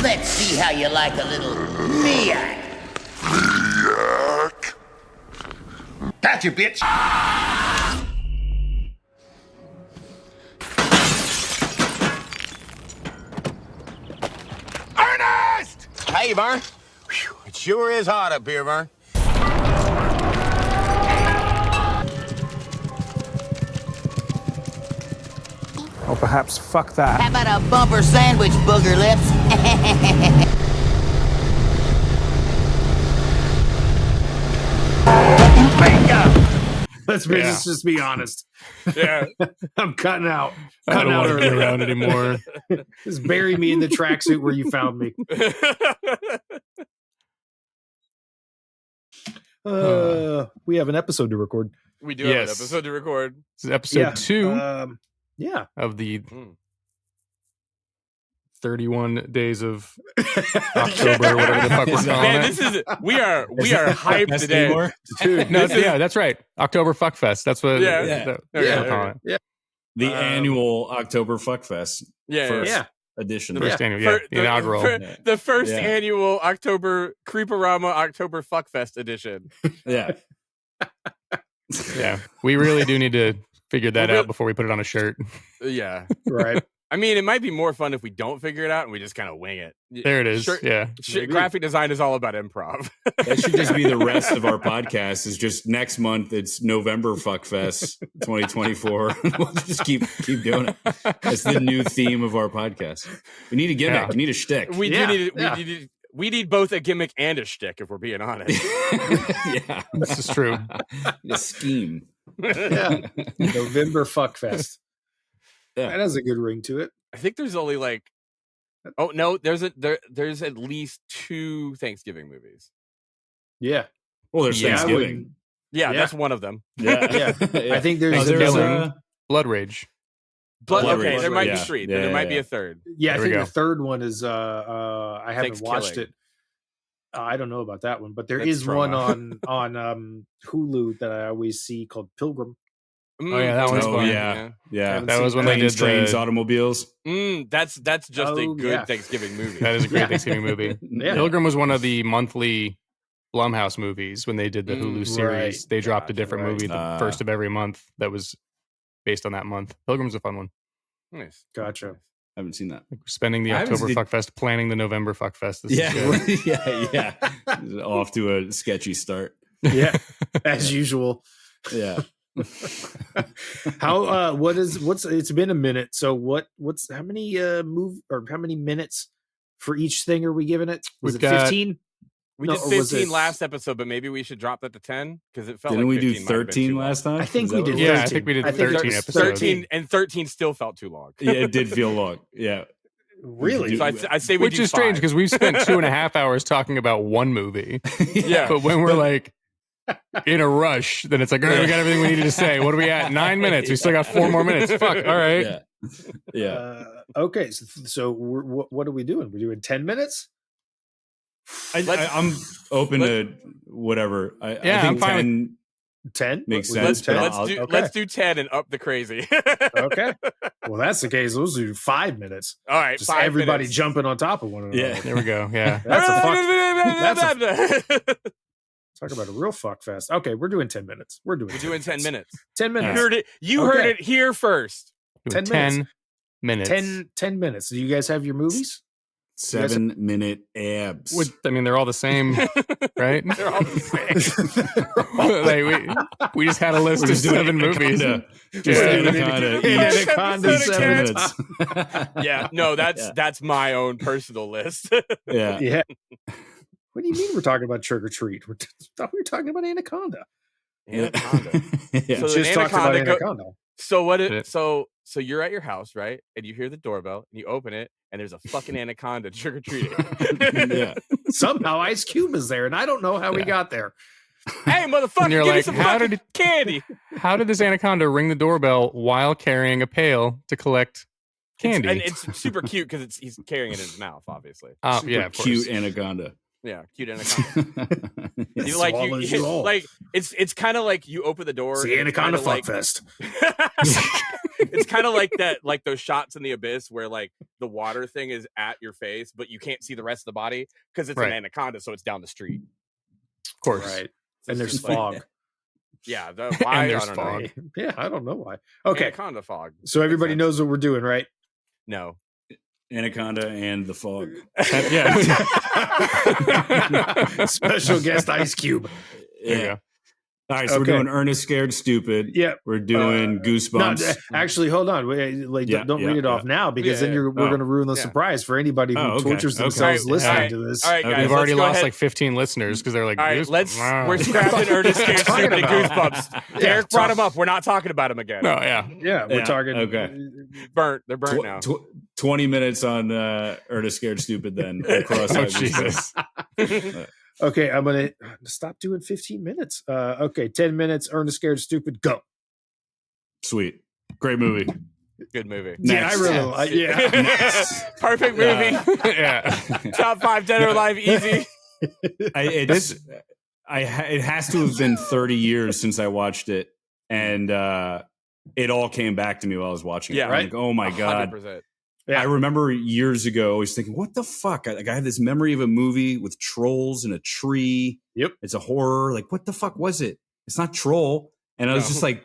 Let's see how you like a little miak. Miak? Gotcha, bitch. Ernest! Hey, Vern. Whew, it sure is hot up here, Vern. Or perhaps fuck that. How about a bumper sandwich, booger lips? Let's just be honest. Yeah. I'm cutting out. I don't want to be around anymore. Just bury me in the tracksuit where you found me. We have an episode to record. We do have an episode to record. This is episode 2 of the 31 days of October, whatever the fuck we're calling it. We are hyped today. Dude, that's right. October Fuckfest. That's what we're calling it. Yeah. The annual October Fuckfest. First edition. The first annual, the inaugural. The first annual October Creeperama October Fuckfest edition. Yeah. Yeah. We really do need to figure that out before we put it on a shirt. Yeah. Right. I mean, it might be more fun if we don't figure it out and we just kind of wing it. There it is. Graphic design is all about improv. That should just be the rest of our podcast. Is just next month. It's November Fuckfest 2024. We'll just keep doing it. That's the new theme of our podcast. We need a gimmick. We need a shtick. We need both a gimmick and a shtick, if we're being honest. Yeah, this is true. A scheme. Yeah. November Fuckfest. Yeah. That has a good ring to it. I think there's only there's at least 2 Thanksgiving movies. Yeah. Well, there's Thanksgiving. Yeah, that's one of them. Yeah. I think there's Blood Rage. Okay, there might be 3. There might be a third. Yeah, I think the third one is I haven't watched it. I don't know about that one, but there is one on Hulu that I always see called Pilgrim. Oh yeah, that one's fun. Yeah. That was when they did Trains, Automobiles. That's just a good Thanksgiving movie. That is a great Thanksgiving movie. Yeah. Pilgrim was one of the monthly Blumhouse movies when they did the Hulu series. Right. They dropped a different movie the first of every month that was based on that month. Pilgrim's a fun one. Nice. Gotcha. I haven't seen that. Spending the October Fuckfest, planning the November Fuckfest. This is good. Yeah. Off to a sketchy start. Yeah, as usual. Yeah. It's been a minute. So how many how many minutes for each thing are we giving it? Was it 15? We did 15 last episode, but maybe we should drop that to 10 because it felt Didn't like we do 13 last time? I think we did 13. Yeah, I think we did 13 episodes. 13 and 13 still felt too long. Yeah, it did feel long. Yeah. Really? So I'd say which is strange because we've spent 2.5 hours talking about one movie. Yeah. But when we're like in a rush, then it's like, all right, we got everything we needed to say. What are we at? 9 minutes. We still got 4 more minutes. Fuck. All right. Yeah. Okay. So what are we doing? We're doing 10 minutes? I'm open to whatever. I think I'm fine 10 makes sense. Let's do 10 and up the crazy. Okay. Well, that's the case. Let's do 5 minutes. All right. Just everybody jumping on top of one another. Yeah. There we go. Yeah. Talk about a real fuck fest. Okay, we're doing 10 minutes. We're doing 10 minutes. 10 minutes. You heard it here first. 10 minutes. 10 minutes. Do you guys have your movies? 7-minute abs. They're all the same, right? They're all the same. We just had a list of 7 movies. Anaconda 7 minutes. Yeah, no, that's my own personal list. Yeah. What do you mean we're talking about Trick or Treat? We were talking about Anaconda. Anaconda. So just talked about Anaconda. So you're at your house, right? And you hear the doorbell, and you open it, and there's a fucking anaconda trick or treating. Yeah. Somehow Ice Cube is there, and I don't know how we got there. Hey, motherfucker! You're give like, me some fucking candy. How did this anaconda ring the doorbell while carrying a pail to collect candy? It's super cute because he's carrying it in his mouth, obviously. Oh yeah, of cute course. anaconda. Yeah, cute anaconda. It's kind of like you open the door. It's the Anaconda Fuckfest. It's kind of like that, like those shots in The Abyss where like the water thing is at your face, but you can't see the rest of the body because it's an anaconda, so it's down the street. Of course. Right. So And it's there's just like- fog. yeah, why? And there's I don't know. fog. Yeah, I don't know why. Okay. Anaconda fog. So everybody Makes sense. knows what we're doing, right? No. Anaconda and the fog. Yeah. Special guest Ice Cube. There you go. All right, so Okay. we're doing Ernest Scared Stupid. Yeah. We're doing No, Goosebumps. actually, hold on. Don't read it off now because then we're going to ruin the surprise for anybody who okay, tortures okay. themselves All right, listening all right, to this. all right, guys, We've let's already go lost ahead. like 15 listeners because they're like, All right, "Goosebumps." we're scrapping Ernest Scared Stupid and Goosebumps. Derek brought him up. We're not talking about him again. Oh, yeah. Yeah, we're Yeah, talking. okay. Burnt. They're burnt now. 20 minutes on Ernest Scared Stupid then. Across Oh, Jesus. Okay, I'm going to stop doing 15 minutes. Okay, 10 minutes. Ernest Scared Stupid. Go. Sweet. Great movie. Good movie. Yeah, I really like. Yeah. Perfect movie. Yeah. Top 5 Dead or Alive easy. It has to have been 30 years since I watched it. And it all came back to me while I was watching Yeah, it. I'm right. like, oh my God. 100%. Yeah. I remember years ago, I was thinking, what the fuck? I had this memory of a movie with trolls in a tree. Yep. It's a horror. Like, what the fuck was it? It's not Troll. And I was just like,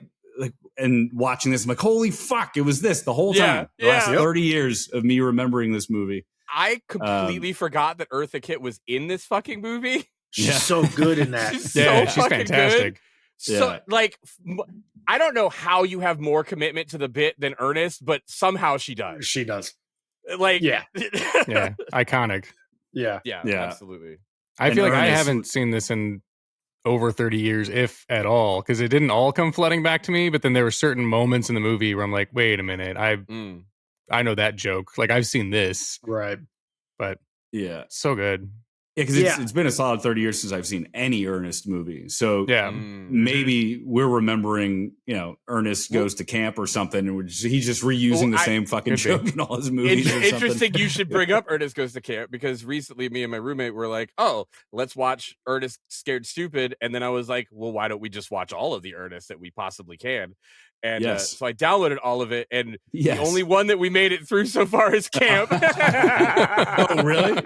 and watching this, I'm like, holy fuck, it was this the whole time. The last 30 years of me remembering this movie. I completely forgot that Eartha Kitt was in this fucking movie. She's so good in that. She's Yeah, so she's fucking fantastic. good. So, like, I don't know how you have more commitment to the bit than Ernest, but somehow she does. She does. Like, Yeah. Yeah. Iconic. Yeah. yeah, Yeah. absolutely. I And feel like I Ernest- haven't seen this in over 30 years, if at all, because it didn't all come flooding back to me. But then there were certain moments in the movie where I'm like, wait a minute, I know that joke. Like, I've seen this, Right. but Yeah. so good. Yeah, because it's been a solid 30 years since I've seen any Ernest movie. So Yeah. maybe we're remembering, Ernest goes to camp or something, and he's just reusing the same fucking could be. joke in all his movies. or Interesting something. you should bring up Ernest Goes to Camp, because recently me and my roommate were like, oh, let's watch Ernest Scared Stupid. And then I was like, well, why don't we just watch all of the Ernest that we possibly can? And so I downloaded all of it, and the only one that we made it through so far is Camp. Oh, really?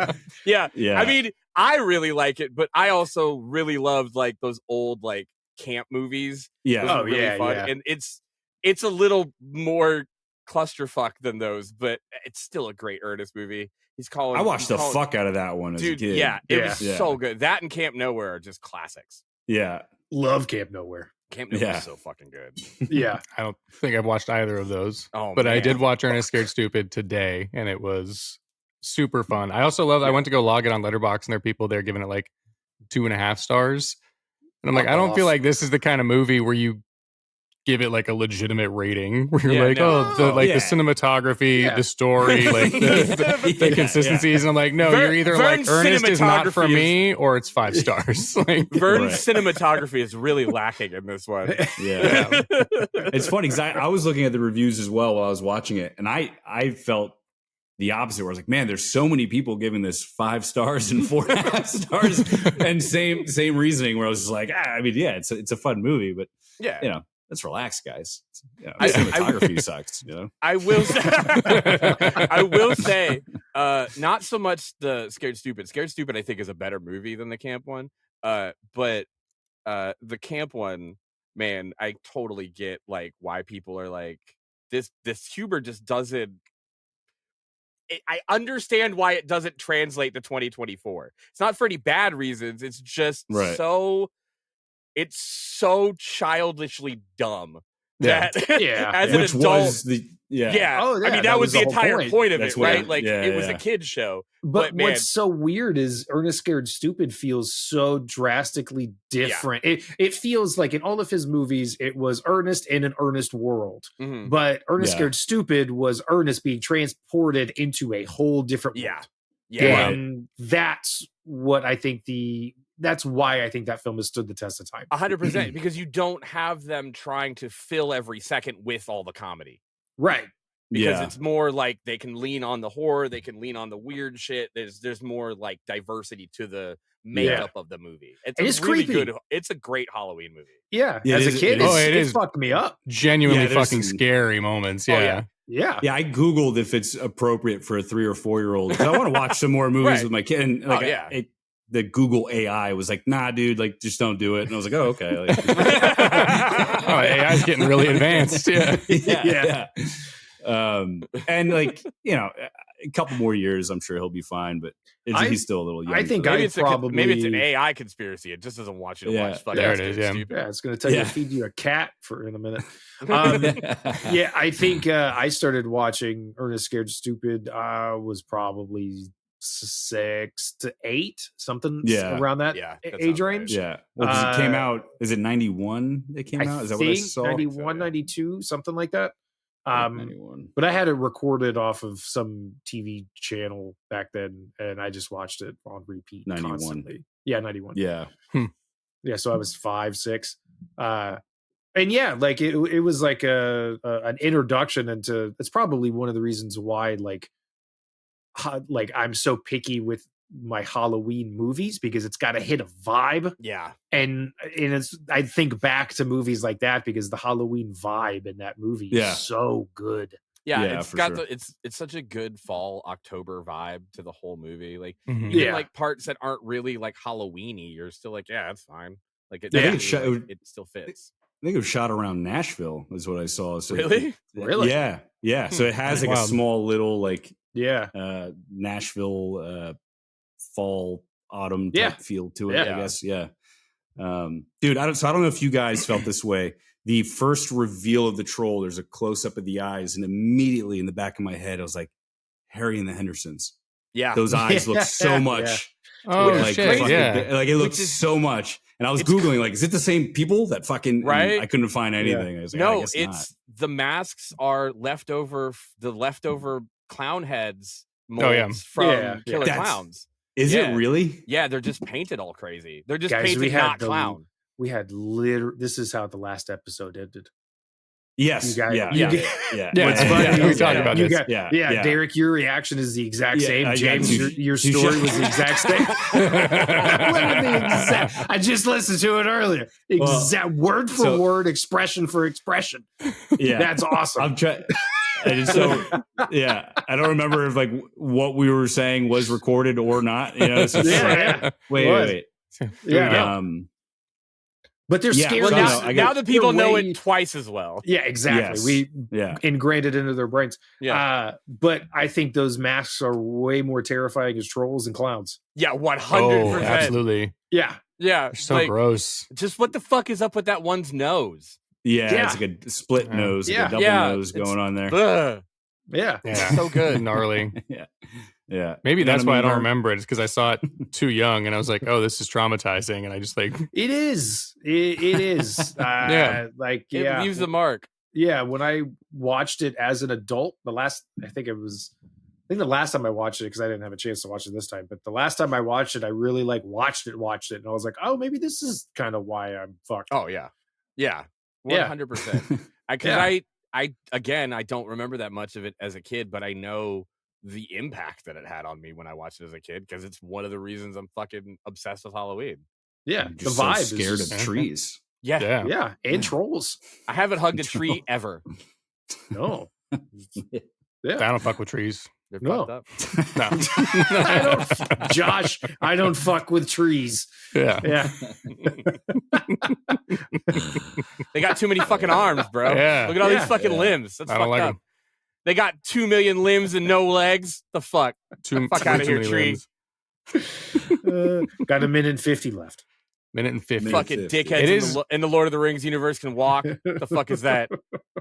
Yeah. Yeah. I mean, I really like it, but I also really loved like those old like camp movies. Yeah. Those were really fun. yeah. And it's a little more clusterfuck than those, but it's still a great Ernest movie. I watched the fuck out of that one as a dude. kid. Yeah, it was Yeah. so good. That and Camp Nowhere are just classics. Yeah. Love Camp Nowhere. Camp Nowhere Yeah. is so fucking good. Yeah. I don't think I've watched either of those. Oh, but I man. did watch Ernest Scared Stupid today, and it was super fun. I also love. I went to go log it on Letterboxd, and there are people there giving it like 2.5 stars. And I'm like, I don't feel like this is the kind of movie where you give it like a legitimate rating, where you're like, the cinematography, the story, like the consistencies. And I'm like, no, you're either like Vern's Ernest is not for cinematography me, or it's 5 stars. Like, Vern's cinematography is really lacking in this one. Yeah. It's funny because I was looking at the reviews as well while I was watching it, and I felt the opposite, where I was like, man, there's so many people giving this 5 stars and 4.5 stars, and same reasoning, where I was just like, I mean, yeah, it's a fun movie, but let's relax, guys. Cinematography sucks, I will say, I will say, not so much the Scared Stupid. Scared Stupid, I think, is a better movie than the Camp one. But the Camp one, man, I totally get like why people are like, this humor just doesn't. I understand why it doesn't translate to 2024. It's not for any bad reasons. It's just it's so childishly dumb. Yeah. That Yeah. as an which adult, was the Oh, yeah, I mean, that that was was the the whole entire point of That's it, what right? it- Like yeah, it was yeah. a kid's show. But man, what's so weird is Ernest Scared Stupid feels so drastically different. It feels like in all of his movies, it was Ernest in an Ernest world. mhm. But Ernest Yeah. Scared Stupid was Ernest being transported into a whole different world. Yeah. And that's what I think that's why I think that film has stood the test of time. 100%, because you don't have them trying to fill every second with all the comedy. Right. because it's more like they can lean on the horror, they can lean on the weird shit. There's more like diversity to the makeup of the movie. It's really creepy. good. It's a great Halloween movie. Yeah, Yeah, as a kid, it fucked me up. Genuinely Yeah, there's fucking some- scary moments. Oh, Yeah. Yeah. Yeah, I Googled if it's appropriate for a 3 or 4 year old. I want to watch some more movies Right. with my kid. And like, the Google AI was like, nah, dude, like, just don't do it. And I was like, oh, okay. Like, Oh, AI's getting really advanced. Yeah. yeah. And like, you know, a couple more years, I'm sure he'll be fine, but he's still a little young. I think Maybe maybe it's an AI conspiracy. It just doesn't want you to watch fucking there it is, Scared yeah. Stupid. Yeah, it's going to tell you to feed you a cat in a minute. Yeah, I think I started watching Ernest Scared Stupid. Was probably 6 to 8, something around that age range. Yeah. Well, because it came out, is it 91 it came out? Is that what I saw? 91, 92, something like that. 91. But I had it recorded off of some TV channel back then, and I just watched it on repeat 91. constantly. Yeah, 91. Yeah. Yeah, so I was 5, 6. And yeah, like it was like an introduction into. It's probably one of the reasons why like I'm so picky with my Halloween movies, because it's got to hit a vibe. Yeah. And I think back to movies like that because the Halloween vibe in that movie is so good. Yeah, Yeah, it's for got sure. it's such a good fall October vibe to the whole movie. Like Mhm. even like parts that aren't really like Halloweeny, you're still like, yeah, that's fine. Like it, Yeah, it still fits. I think it was shot around Nashville, is what I saw. So Really? Really? Yeah. Yeah. So it has like a small little like Nashville fall autumn type feel to it, I guess. Yeah. Dude, I don't know if you guys felt this way. The first reveal of the troll, there's a close up of the eyes, and immediately in the back of my head, I was like, Harry and the Hendersons. Yeah. Those eyes look so much. Oh, like, shit. fucking, like it looks so much. And I was Googling, like, is it the same people that fucking, right? I couldn't find anything. I was like, no, I guess it's the masks are leftover clown heads molds from Killer Clowns. Is it really? Yeah, they're just painted all crazy. They're just Guys, painted not clown. We had this is how the last episode ended. Yes. You guys, What's funny? We talked about this. Derick, your reaction is the exact same. James, your you story was the exact same. I just listened to it earlier. Exact word for word, expression for expression. Yeah, that's awesome. I'm trying. So I don't remember if like what we were saying was recorded or not. You know, so wait. Yeah. But they're scary. Well, now the people know it twice as well. Yeah, exactly. We ingrained it into their brains. Yeah. But I think those masks are way more terrifying as trolls and clowns. Yeah, 100%. Oh, absolutely. Yeah. Yeah. They're so gross. Just what the fuck is up with that one's nose? Yeah. It's like a split nose, like a double nose going on there. Ugh. Yeah. So good. Gnarly. Yeah. Maybe that's why I don't remember it. It's because I saw it too young and I was like, oh, this is traumatizing. And I just like. It is. It is. It leaves the mark. Yeah. When I watched it as an adult, the last time I watched it, because I didn't have a chance to watch it this time, but the last time I watched it, I really like watched it. And I was like, oh, maybe this is kind of why I'm fucked. Oh, yeah. Yeah. 100%. Because I don't remember that much of it as a kid, but I know the impact that it had on me when I watched it as a kid, because it's one of the reasons I'm fucking obsessed with Halloween. Yeah, the vibe so scared of trees. Yeah, and trolls. I haven't hugged a tree ever. No. I don't fuck with trees. They're fucked up. No. Josh, I don't fuck with trees. Yeah. They got too many fucking arms, bro. Yeah. Look at all these fucking limbs. That's fucked up. Them. They got 2 million limbs and no legs. The fuck? Fuck out of here, tree. Got 1:50 left. 1:50. Fucking dickheads in the Lord of the Rings universe can walk. The fuck is that?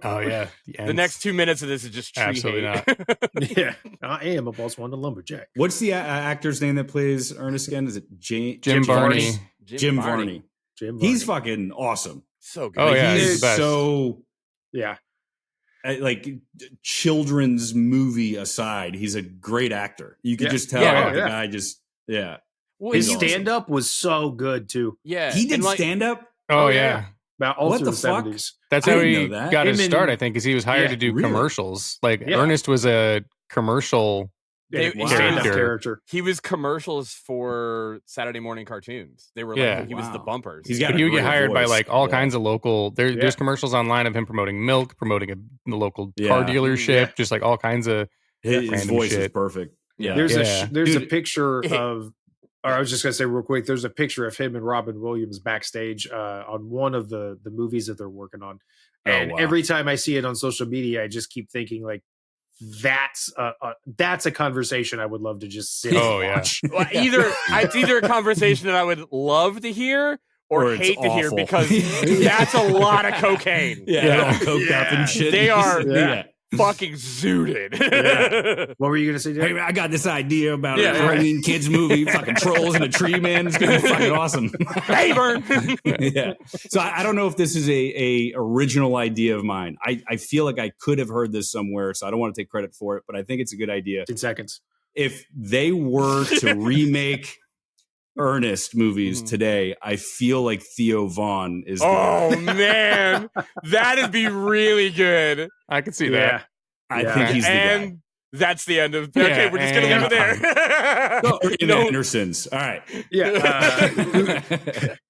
Oh, yeah. The next 2 minutes of this is just tree Absolutely hate. Not. Yeah. I am a boss one, the lumberjack. What's the actor's name that plays Ernest again? Is it Jim Varney? Jim Varney. He's fucking awesome. So good. Oh, yeah. He's so... Yeah. Like children's movie aside, he's a great actor. You could just tell the guy just Well, his stand up was so good too. Yeah, he did stand up. Oh yeah. About all What through the the fuck? 70s. That's I how didn't he know that. got his Him and- start, I think, because he was hired Yeah, to do really? commercials. Like Yeah. Ernest was a commercial. They- He stand-up Character. character. He was commercials for Saturday morning cartoons. They were like Yeah. he was the Wow. bumpers. He's got But a he would get great hired by voice. like all Yeah. kinds of local. There's Yeah. commercials online of him promoting milk, promoting the local car Yeah. dealership, Yeah. just like all kinds of. His random voice is shit. perfect. Yeah. There's Yeah. there's a Dude. picture of, or I was just gonna say real quick. There's a picture of him and Robin Williams backstage on one of the movies that they're working on, Oh, and wow. every time I see it on social media, I just keep thinking like, that's a conversation I would love to just sit. Oh, and yeah. watch. Well, it's either a conversation that I would love to hear or it's hate to hear awful. because that's a lot of cocaine. Yeah, they're all coked up and shit. They are- Yeah. Fucking zooted. Yeah. What were you gonna say, Hey, Derek? man, I got this idea about Yeah, a Halloween kids movie, fucking trolls and a tree man. It's gonna be fucking awesome. Hey, Vern. Yeah. So I don't know if this is a original idea of mine. I feel like I could have heard this somewhere, so I don't want to take credit for it, but I think it's a good idea. 10 seconds. If they were to remake Ernest movies today, I feel like Theo Vaughn is Oh man, that'd be really good. I could see Yeah. that. I Yeah. think he's the guy. And that's the end of. Yeah, Okay, we're just gonna leave it there. No, in the No. Andersons. All right. Yeah.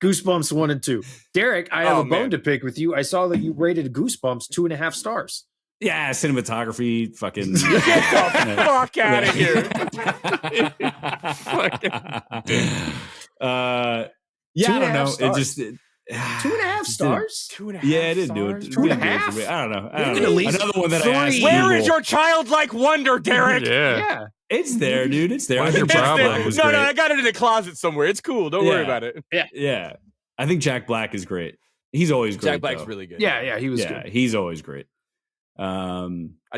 Goosebumps 1 and 2. Derek, I have Oh, a bone man. to pick with you. I saw that you rated Goosebumps 2.5 stars. Yeah, cinematography, fucking. Get the fuck out of here. Yeah, I don't 2.5 know. stars. It just 2.5 stars? 2.5 Yeah, it didn't do it. stars? It 2.5? didn't do it for me. I don't know. I You don't could know. at least Another one that I 3. asked. Where is Google. your childlike wonder, Derek? Yeah. Yeah. It's there, dude. It's there. What's I think your Jack problem? Black was No, great. I got it in a closet somewhere. It's cool. Don't worry Yeah. about it. Yeah, I think Jack Black is great. He's always great. Jack Black's though. really good. Yeah, he was Yeah, good. he's always great. I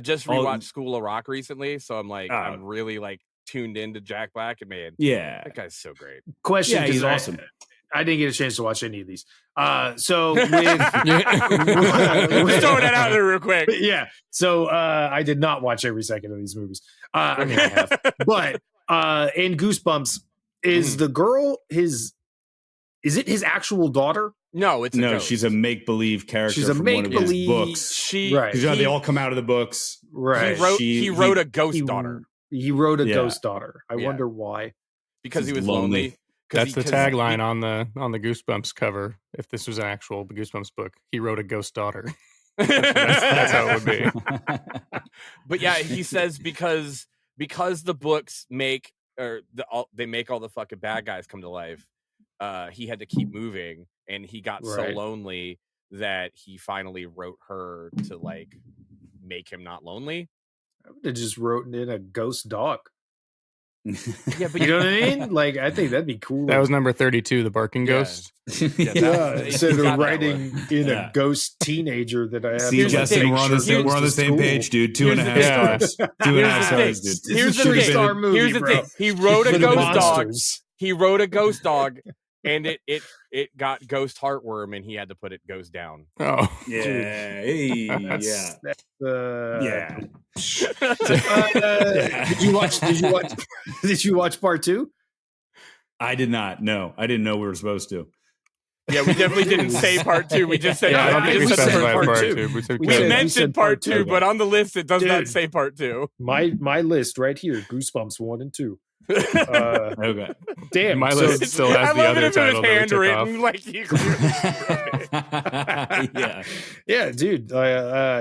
just All- rewatched School of Rock recently, so I'm like, Oh. I'm really like tuned into Jack Black, and man, Yeah, that guy's so great. Question, Yeah, he's 'cause awesome. I didn't get a chance to watch any of these. So with Just throwing that out there real quick. yeah. So I did not watch every second of these movies. I mean, I have. But in Goosebumps, is the girl is it his actual daughter? No, it's a no, ghost. she's a make believe character. She's a from one of his make-believe- books. She Right. Because he, they all come out of the books. Right. he wrote a ghost He- daughter He wrote a Yeah. ghost daughter. I Yeah. wonder why. because he He's was lonely. lonely. That's the tagline on the Goosebumps cover. If this was an actual Goosebumps book, he wrote a ghost daughter. That's how it would be. But yeah, he says because the books make they make all the fucking bad guys come to life. He had to keep moving, and he got so Right. lonely that he finally wrote her to like make him not lonely. I would have just written in a ghost dog. Yeah, but You know what I mean? Like, I think that'd be cool. That was number 32, the barking Yeah. ghost. yeah. Instead he's of got that writing in Yeah. a ghost teenager that I have. See, Here's the Justin, thing. we're on the same, goes we're on the to same school. page, dude. Here's 2.5 the thing. stars. 2.5 stars, Here's dude. This Here's is the a thing. 3-star movie, Here's the bro. thing. He wrote a For the ghost dog. monsters. He wrote a ghost dog, and it got ghost heartworm, and he had to put it ghost down. Oh, Yeah, hey, That's- yeah, yeah. yeah. Did you watch? Did you watch part 2? I did not. No, I didn't know we were supposed to. Yeah, we definitely didn't say part 2. We just said yeah, I don't think we just said specified part part two. 2. We said We we said- good. mentioned part part 2, two. but on the list it does not Dude. say part 2. My list right here: Goosebumps 1 and 2. Okay. Damn, My so- list still I has the love it other if it title was that we took off. handwritten, like you clearly wrote it. Yeah. Yeah, dude.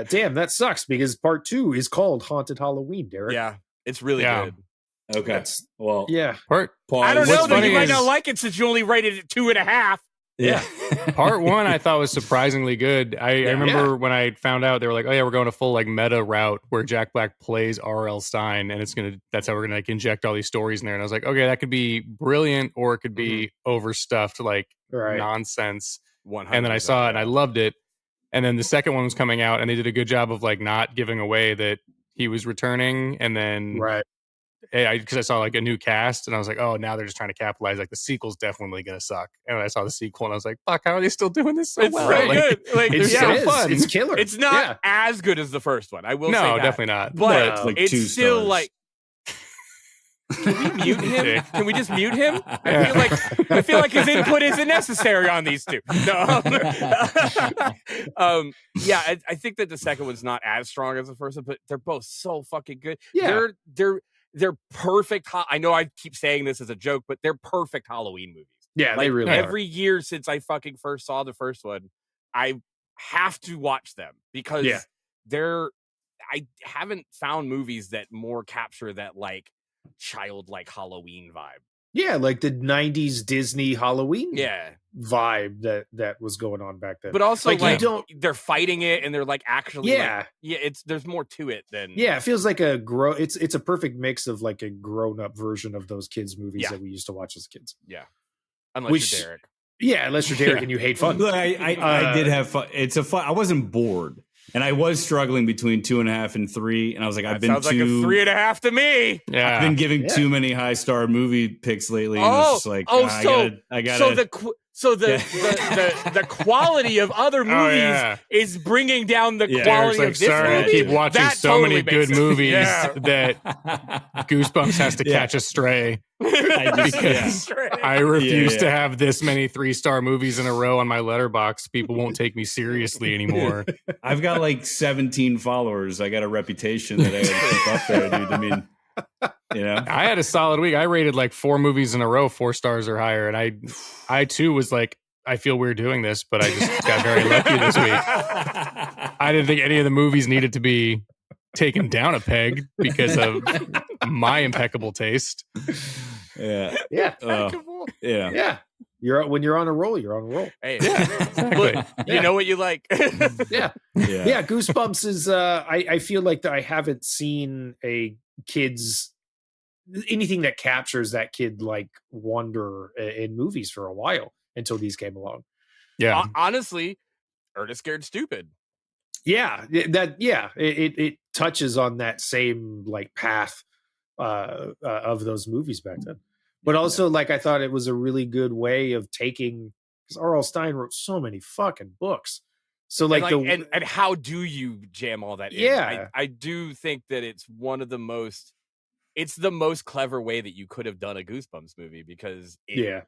Damn, that sucks because part 2 is called Haunted Halloween, Derek. Yeah, it's really Yeah. good. Okay. That's- Well, Yeah. Part I don't What's know that funny you might not is- like it since you only rated it 2.5. Yeah. Part 1 I thought was surprisingly good. I remember when I found out they were like, oh yeah, we're going a full like meta route where Jack Black plays R.L. Stein, and that's how we're gonna like inject all these stories in there. And I was like, okay, that could be brilliant or it could be overstuffed like Right. nonsense. 100%. And then I saw it and I loved it. And then the second one was coming out, and they did a good job of like not giving away that he was returning. And then Right. because I saw like a new cast, and I was like, oh, now they're just trying to capitalize. Like the sequel's definitely gonna suck. And I saw the sequel, and I was like, fuck, how are they still doing this so It's well? really Like, good. Like, It's, yeah, it is. fun. It's killer. it's not Yeah. as good as the first one. I will say no, that. definitely not. But It's like it's 2 still stars. like Can we mute him? Can we just mute him? I feel like his input isn't necessary on these two. No. Yeah, I think that the second one's not as strong as the first one, but they're both so fucking good. Yeah. They're perfect. I know I keep saying this as a joke, but they're perfect Halloween movies. Yeah, Like, they really every year since I fucking first saw the first one, I have to watch them because I haven't found movies that more capture that like childlike Halloween vibe. Yeah, like the 90s Disney Halloween vibe that was going on back then. But also like you they're fighting it and they're like actually there's more to it than it feels like it's a perfect mix of like a grown-up version of those kids movies that we used to watch as kids. Yeah. Unless you're Derick. Yeah, unless you're Derick and you hate fun. Look, I did have fun. It's a fun. I wasn't bored, and I was struggling between 2.5 and 3. And I was like, sounds like a 3.5 to me. Yeah, I've been giving too many high star movie picks lately. And it's just like, I gotta. So the quality of other movies is bringing down the quality of this movie. I keep watching that so totally many good movies that I Goosebumps has to catch a stray. Because I refuse to have this many 3-star movies in a row on my letterbox. People won't take me seriously anymore. I've got like 17 followers. I got a reputation that I gotta keep up there, dude. I mean, you know, I had a solid week. I rated like 4 movies in a row, 4 stars or higher, and I too was like, I feel weird doing this, but I just got very lucky this week. I didn't think any of the movies needed to be taken down a peg because of my impeccable taste. Yeah. When you're on a roll, you're on a roll. Hey, exactly. You know what you like. Yeah. Goosebumps is. I feel like that I haven't seen a kid's anything that captures that kid like wonder in movies for a while until these came along. Yeah, honestly, Ernest Scared Stupid. Yeah, it touches on that same like path of those movies back then. But also, like, I thought it was a really good way of taking, because R.L. Stine wrote so many fucking books. So like and how do you jam all that in? Yeah. I do think that it's it's the most clever way that you could have done a Goosebumps movie because it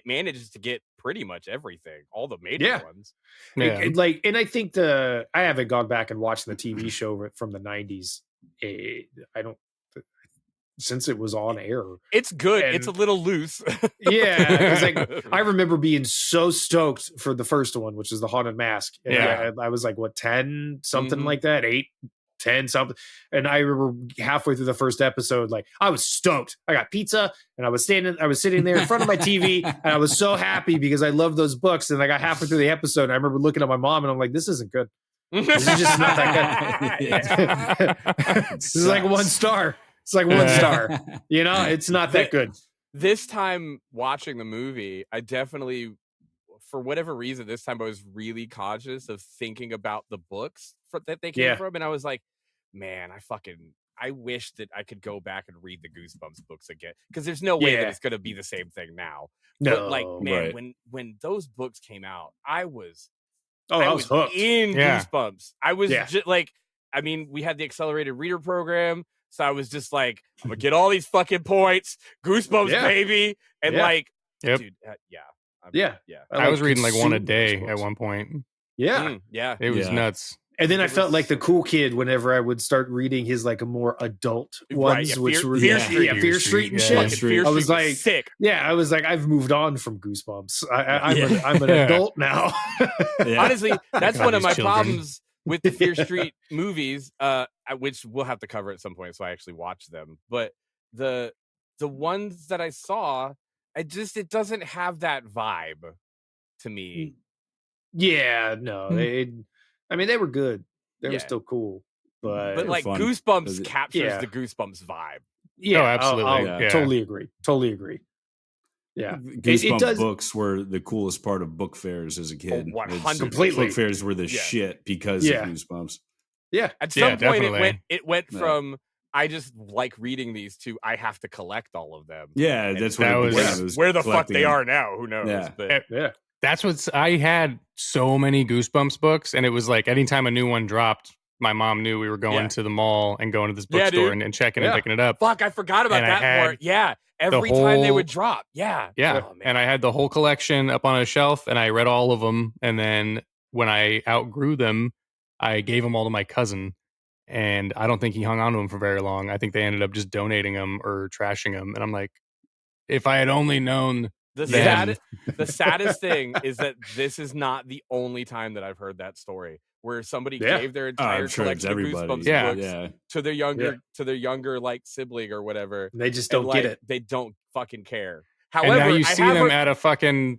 manages to get pretty much everything, all the major ones. Yeah. And I think I haven't gone back and watched the TV show from the 90s. Since it was on air. It's good. It's a little loose. Yeah. Like, I remember being so stoked for the first one, which is the Haunted Mask. And I was like, what, 10, something like that? 8, 10, something. And I remember halfway through the first episode, like, I was stoked. I got pizza and I was sitting there in front of my TV and I was so happy because I love those books. And I got halfway through the episode and I remember looking at my mom and I'm like, this isn't good. This is just not that good. This is like 1 star. It's like 1 star. You know, it's not that good. This time watching the movie, I definitely, for whatever reason, this time I was really conscious of thinking about the books that they came from. And I was like, man, I wish that I could go back and read the Goosebumps books again. Because there's no way that it's going to be the same thing now. No, but like, man, when those books came out, I was hooked. In Goosebumps. I was just like, I mean, we had the accelerated reader program. So I was just like, I'm gonna get all these fucking points, Goosebumps, baby, and dude, I was reading like 1 a day at one point. It was nuts. And then I felt like the cool kid whenever I would start reading his like a more adult ones, which were Fear Street and shit. I was like, sick. Yeah, I was like, I've moved on from Goosebumps. I'm an adult now. Honestly, that's one of my problems with the Fear Street movies, which we'll have to cover at some point, so I actually watched them. But the ones that I saw, it doesn't have that vibe to me. Yeah, no, they were good. They were still cool, but like fun. Goosebumps captures the Goosebumps vibe. Yeah, absolutely. I'll totally agree. Yeah, Goosebumps books were the coolest part of book fairs as a kid. 100%. Completely. Book fairs were the shit because of Goosebumps. Yeah, at some point it went from I just like reading these to I have to collect all of them. Yeah, and that's what it was. Where the fuck they are now? Who knows? Yeah. But That's I had so many Goosebumps books, and it was like anytime a new one dropped, my mom knew we were going Yeah. to the mall and going to this Yeah, bookstore dude. and checking Yeah. and picking it up. Fuck, I forgot about And I that had part. Yeah, every time they whole- would drop. Yeah. Yeah. Oh, man. And I had the whole collection up on a shelf and I read all of them. And then when I outgrew them, I gave them all to my cousin. And I don't think he hung on to them for very long. I think they ended up just donating them or trashing them. And I'm like, if I had only known The then. saddest thing is that this is not the only time that I've heard that story where somebody Yeah. gave their Oh, entire I'm sure it's collection of everybody. Goosebumps Yeah. books to their younger like sibling or whatever. They just and, don't like, get it. They don't fucking care. And However, now you I see have them heard- at a fucking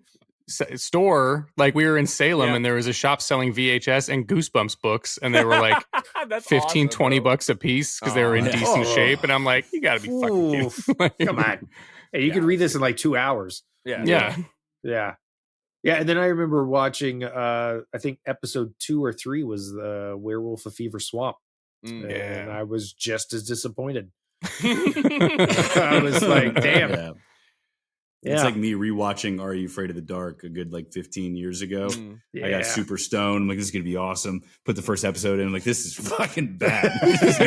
store. Like we were in Salem Yeah. and there was a shop selling VHS and Goosebumps books. And they were like That's 15, awesome, 20 bro. bucks a piece because they were in Oh, decent yeah. shape. And I'm like, you got to be fucking kidding. Like, Come on. Hey, you could read this in like 2 hours. Yeah. Yeah. Yeah. Yeah. And then I remember watching, I think episode 2 or 3 was the Werewolf of Fever Swamp. Mm. And I was just as disappointed. I I was like, damn. Yeah. Yeah. It's like me rewatching Are You Afraid of the Dark a good like 15 years ago. Mm. yeah. I got super stoned. I'm like, this is gonna be awesome. Put the first episode in. I'm like, this is fucking bad. This is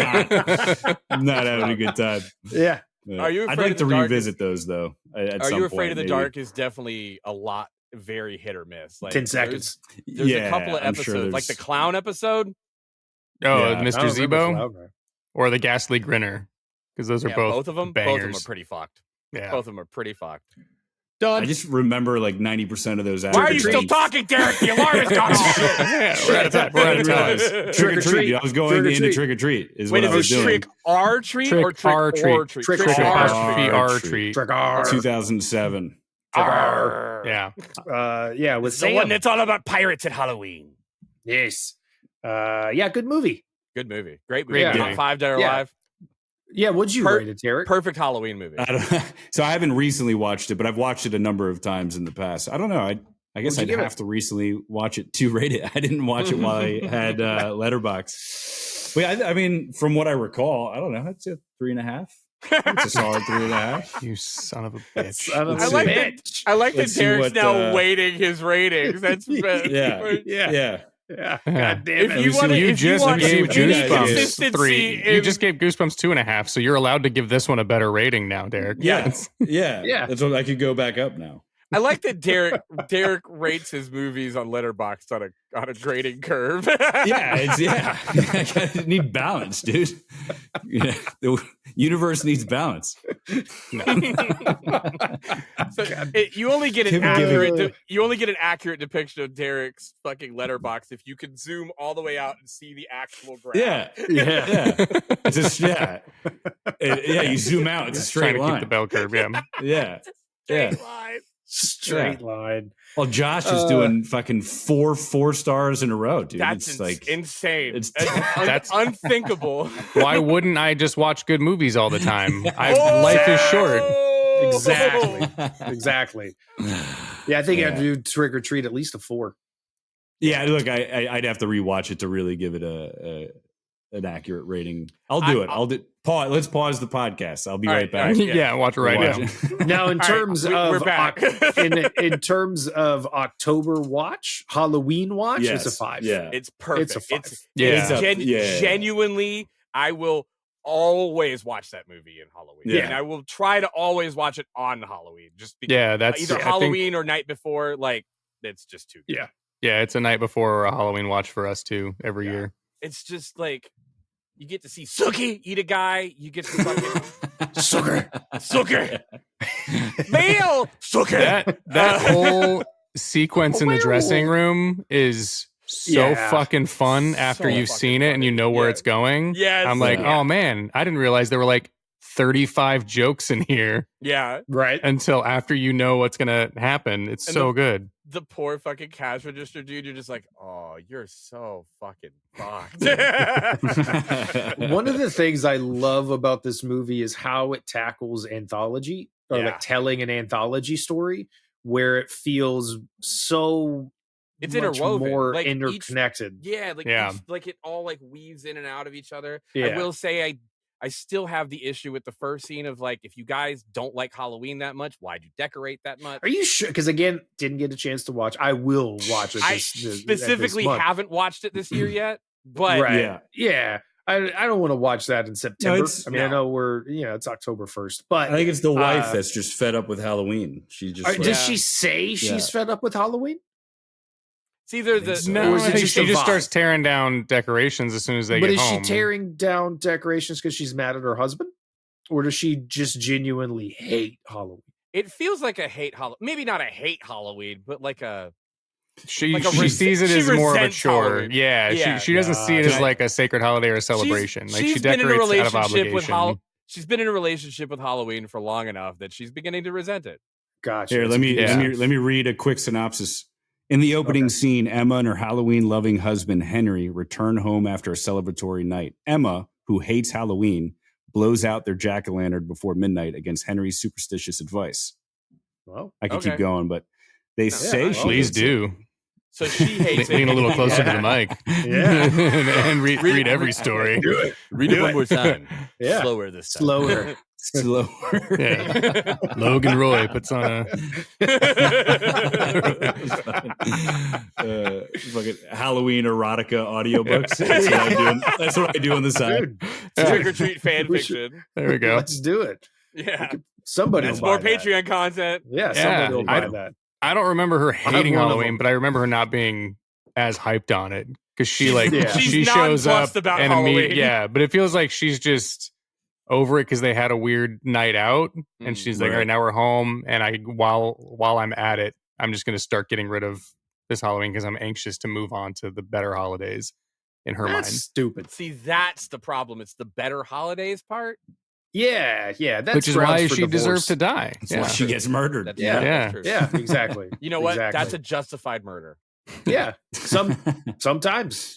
not having a good time. Yeah. Yeah. Are You I'd Afraid like of to the Dark revisit those though. At Are some You Afraid point, of the maybe. Dark is definitely a lot, very hit or miss. Like 10 there's- seconds. There's Yeah, a couple of I'm sure episodes, like the there's- clown episode. Oh, Yeah. I Mr. don't remember Zebo Flower. or the Ghastly Grinner. Because those are Yeah, both of them. bangers. Both of them are pretty fucked. Yeah. Both of them are pretty fucked. I just remember like 90% of those. Why are you actors- still talking, Derick? The alarm has gone off. Yeah, we're out of time. We're out of time. Trick Trick or or treat. treat. I was going Trick or into treat. trick or treat. Is Wait, what I was is it doing. trick or treat Trick or trick or or treat? treat? Trick Trick or or treat. treat. Trick or 2007. Arr. Yeah. Yeah, with It's the Sam. one that's all about pirates at Halloween. Yes. Yeah, good movie. Good movie. Great movie. Great Top movie. 5 Dead or Yeah. Alive. Yeah, what'd you rate it, Derek? Perfect Halloween movie. So I haven't recently watched it, but I've watched it a number of times in the past. I don't know. I guess What'd you I'd give have to recently watch it to rate it. I didn't watch it while I had Letterboxd. Wait, I mean, from what I recall, I don't know. I'd say 3.5. It's a solid 3.5. You son of a bitch. Son of Let's a see. like bitch. I like that Let's see Derek's what, now weighting his ratings. That's Yeah. Yeah. Yeah. Yeah. Yeah. God damn If it. you see want what- You if you just want gave any Goosebumps consistency 3. You in- just gave Goosebumps 2.5, so you're allowed to give this one a better rating now, Derek. Yeah. Yeah. Yeah. That's what I could go back up now. I like that Derek rates his movies on Letterboxd on a grading curve. Yeah. I need balance, dude. Yeah, the universe needs balance. So you only get an Give- accurate you only get an accurate depiction of Derek's fucking letterbox if you can zoom all the way out and see the actual graph. Yeah. Yeah. Yeah. It's just, yeah. Yeah, you zoom out, it's a Trying straight to line. keep the bell curve, yeah. Yeah. Straight line. Straight line. Well, Josh is doing fucking four stars in a row, dude. That's it's like insane. it's- That's unthinkable. Why wouldn't I just watch good movies all the time? Life is short. Exactly. Exactly. Yeah, I think Yeah. I'd do Trick or Treat at least a 4. Yeah, look, I'd have to rewatch it to really give it an accurate rating. I'll do it. I'll do. Pause. Let's pause the podcast. I'll be All right right, back. all right. Yeah, watch it right Watch now. it. Now, in All right, terms we're of back. in terms of October watch, Halloween watch is a 5. Yeah. It's perfect. It's a 5. Yeah. Genuinely, I will always watch that movie in Halloween. Yeah. And I will try to always watch it on Halloween. Just because Yeah, that's either I think- Halloween or night before. Like, it's just too good. Yeah. Yeah, it's a night before a Halloween watch for us too every Yeah. year. It's just like you get to see Sookie eat a guy. You get to fucking Sugar. Sooker. Male Sooker. That whole sequence in the dressing room is so Yeah. fucking fun after So you've fucking seen it and you funny. know where Yeah. it's going. Yes. I'm like, Yeah. oh man, I didn't realize there were like 35 jokes in here Yeah. Right. until after you know what's gonna happen. It's And so good. The poor fucking cash register dude. You're just like, oh, you're so fucking fucked. One of the things I love about this movie is how it tackles anthology or Yeah. like telling an anthology story where it feels so It's much interwoven. more Like, each- interconnected. Yeah, like Yeah. like it all like weaves in and out of each other. I Yeah. will say I still have the issue with the first scene of like, if you guys don't like Halloween that much, why'd you decorate that much? Are you sure? Because again, didn't get a chance to watch. I will watch it. I this specifically month. haven't watched it this year yet, But right. Yeah. I don't want to watch that in September. it's- I mean, I know it's October 1st, but I think it's the wife that's just fed up with Halloween. She just like, does she say she's fed up with Halloween? it's either the No, Or is it I think just she a just vibe? starts tearing down decorations as soon as they But get is home. she tearing down decorations because she's mad at her husband? Or does she just genuinely hate Halloween? it feels like a hate Halloween. Maybe not a hate Halloween, but like a She like a she sees it she as more of a resents chore. Halloween. Yeah, Yeah. she doesn't see it as Gotcha. like a sacred holiday or a celebration. Like she she's been in a decorates out of relationship with obligation. she's been in a relationship with Halloween for long enough that she's beginning to resent it. Gotcha. Here, It's let me Yeah. let me read a quick synopsis. In the opening scene, Emma and her Halloween-loving husband Henry return home after a celebratory night. Emma, who hates Halloween, blows out their jack-o'-lantern before midnight against Henry's superstitious advice. Well, I could Okay. keep going, but they say well, she Please hates it. do. So she hates Lean it. a little closer to Yeah. the mic. Yeah. and read every story. do it. Read it one more time. Yeah. Slower this time. Slower. Slower. Yeah. Logan Roy puts on a Fucking Halloween erotica audiobooks. That's what I do on the side. Dude, Trick or treat fan We should- fiction. There we go. let's do it. Yeah. Somebody That's will more buy that. Patreon content. Yeah, Yeah, somebody will buy I- that. I don't remember her hating one of Halloween, them. but I remember her not being as hyped on it because she Yeah. she She's shows up nonplussed about and Halloween. yeah, but it feels like she's just over it because they had a weird night out, and Mm, she's like, right. all right, now we're home, and while I'm at it, I'm just gonna start getting rid of this Halloween because I'm anxious to move on to the better holidays in her That's mind. stupid. See, that's the problem. It's the better holidays part. Yeah, that's Which is grounds why for she divorce. deserves to die. That's Yeah. why she gets murdered. That's, Yeah. that's true. Yeah, exactly. You know what? Exactly. That's a justified murder. Yeah. Sometimes,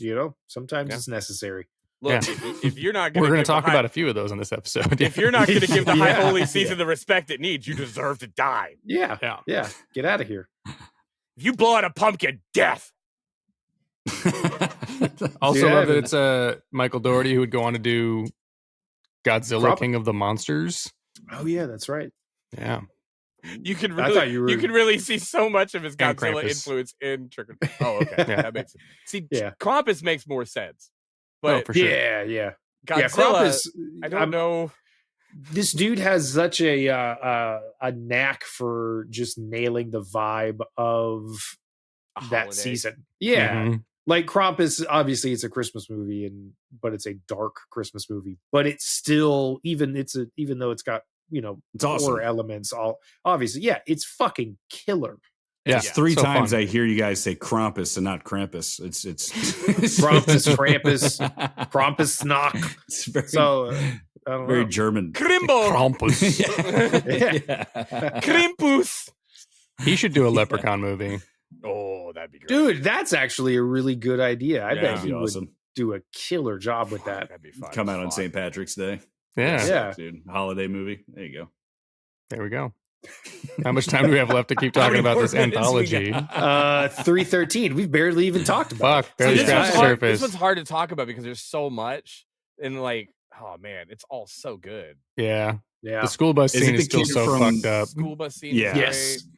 sometimes Yeah. it's necessary. Look, Yeah. if you're not going We're going to talk about a few of those on this episode. if you're not going to give the high Yeah. holy season the respect it needs, you deserve to die. Yeah. Yeah. Yeah. Get out of here. If you blow out a pumpkin, death. Also Yeah, love that I it's Michael Dougherty who would go on to do Godzilla, Probably. King of the Monsters. Oh yeah, that's right. Yeah. You can I really, thought you were- can really see so much of his And Godzilla Krampus. influence in Trick or Oh, okay, Yeah. that makes sense. See, Yeah. Krampus makes more sense, Oh, but for sure. Yeah, yeah. Godzilla, Yeah, Krampus. I don't know. This dude has such a knack for just nailing the vibe of A that holiday. season. Yeah. Mhm. Like Krampus, obviously it's a Christmas movie, but it's a dark Christmas movie. But it's still even though it's got It's awesome. horror elements. All obviously, yeah, it's fucking killer. Yeah. It's three so times fun. I hear you guys say Krampus and not Krampus. It's Krampus, Krampus, Knock. It's very, So I don't very know. German. Krimbo, Krampus. Yeah. Krimpus. He should do a Leprechaun movie. Oh, that'd be great, Dude, that's actually a really good idea. I Yeah. bet That'd he be would awesome. do a killer job with that. That'd be fun. Come as out on fuck. St. Patrick's Day. Yeah. Yeah. Dude. Holiday movie. There you go. There we go. How much time do we have left to keep talking How many about this more minutes we anthology? got? 313. We've barely even talked about Fuck, it. barely This Yeah. one's scratched the hard- This surface. one's hard to talk about because there's so much, and like, oh man, it's all so good. Yeah. Yeah. The school bus Is it scene the is still kid so from- fucked up. School bus scene. Yeah. is Yes. great.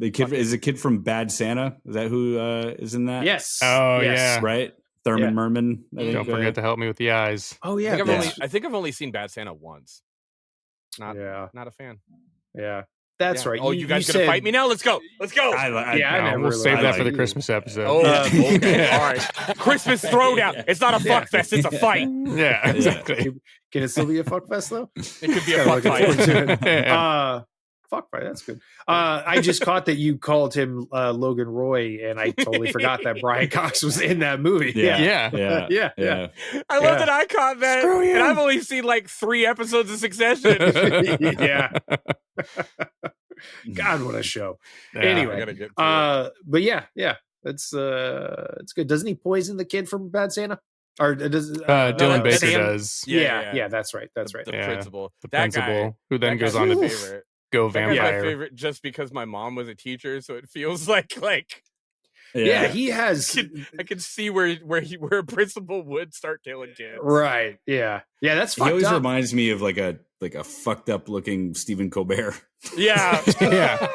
The kid is a kid from Bad Santa. Is that who is in that? Yes. Oh, Yes. yeah. Right? Thurman Yeah. Merman. I think, Don't forget to help me with the eyes. Oh I yeah. think, I've that's- only seen Bad Santa once. Not yeah. not a fan. Yeah. That's Yeah. right. Oh, you guys gonna fight me now? Let's go. Let's go. Yeah, I No, never we'll really save that liked for the it. Christmas episode. Oh, okay. Yeah. All right. Christmas throwdown. It's not a Yeah. fuck fest. It's a fight. Yeah, exactly. Can it still be a fuck fest though? It could be a Kinda fuck looking forward fight. to it. Yeah. Fuck fight. That's good. I just caught that you called him Logan Roy, and I totally forgot that Brian Cox was in that movie. Yeah. Yeah. Yeah. Yeah. Yeah. I love Yeah. that I caught that, Screw you. and I've only seen like 3 episodes of Succession. Yeah. God, what a show. Yeah. Anyway, I gotta get to it. but yeah, it's good. Doesn't he poison the kid from Bad Santa? Or does Dylan Baker Sam? does. Yeah, that's right. That's right. The Yeah. principal. The That guy- principal, who then that goes guy's on my to favorite. go That guy's my vampire. favorite just because my mom was a teacher, so it feels like Yeah, he has I can see where a principal would start killing kids. right. Yeah, that's He fucked always up. reminds me of like a fucked up looking Stephen Colbert. Yeah. Yeah.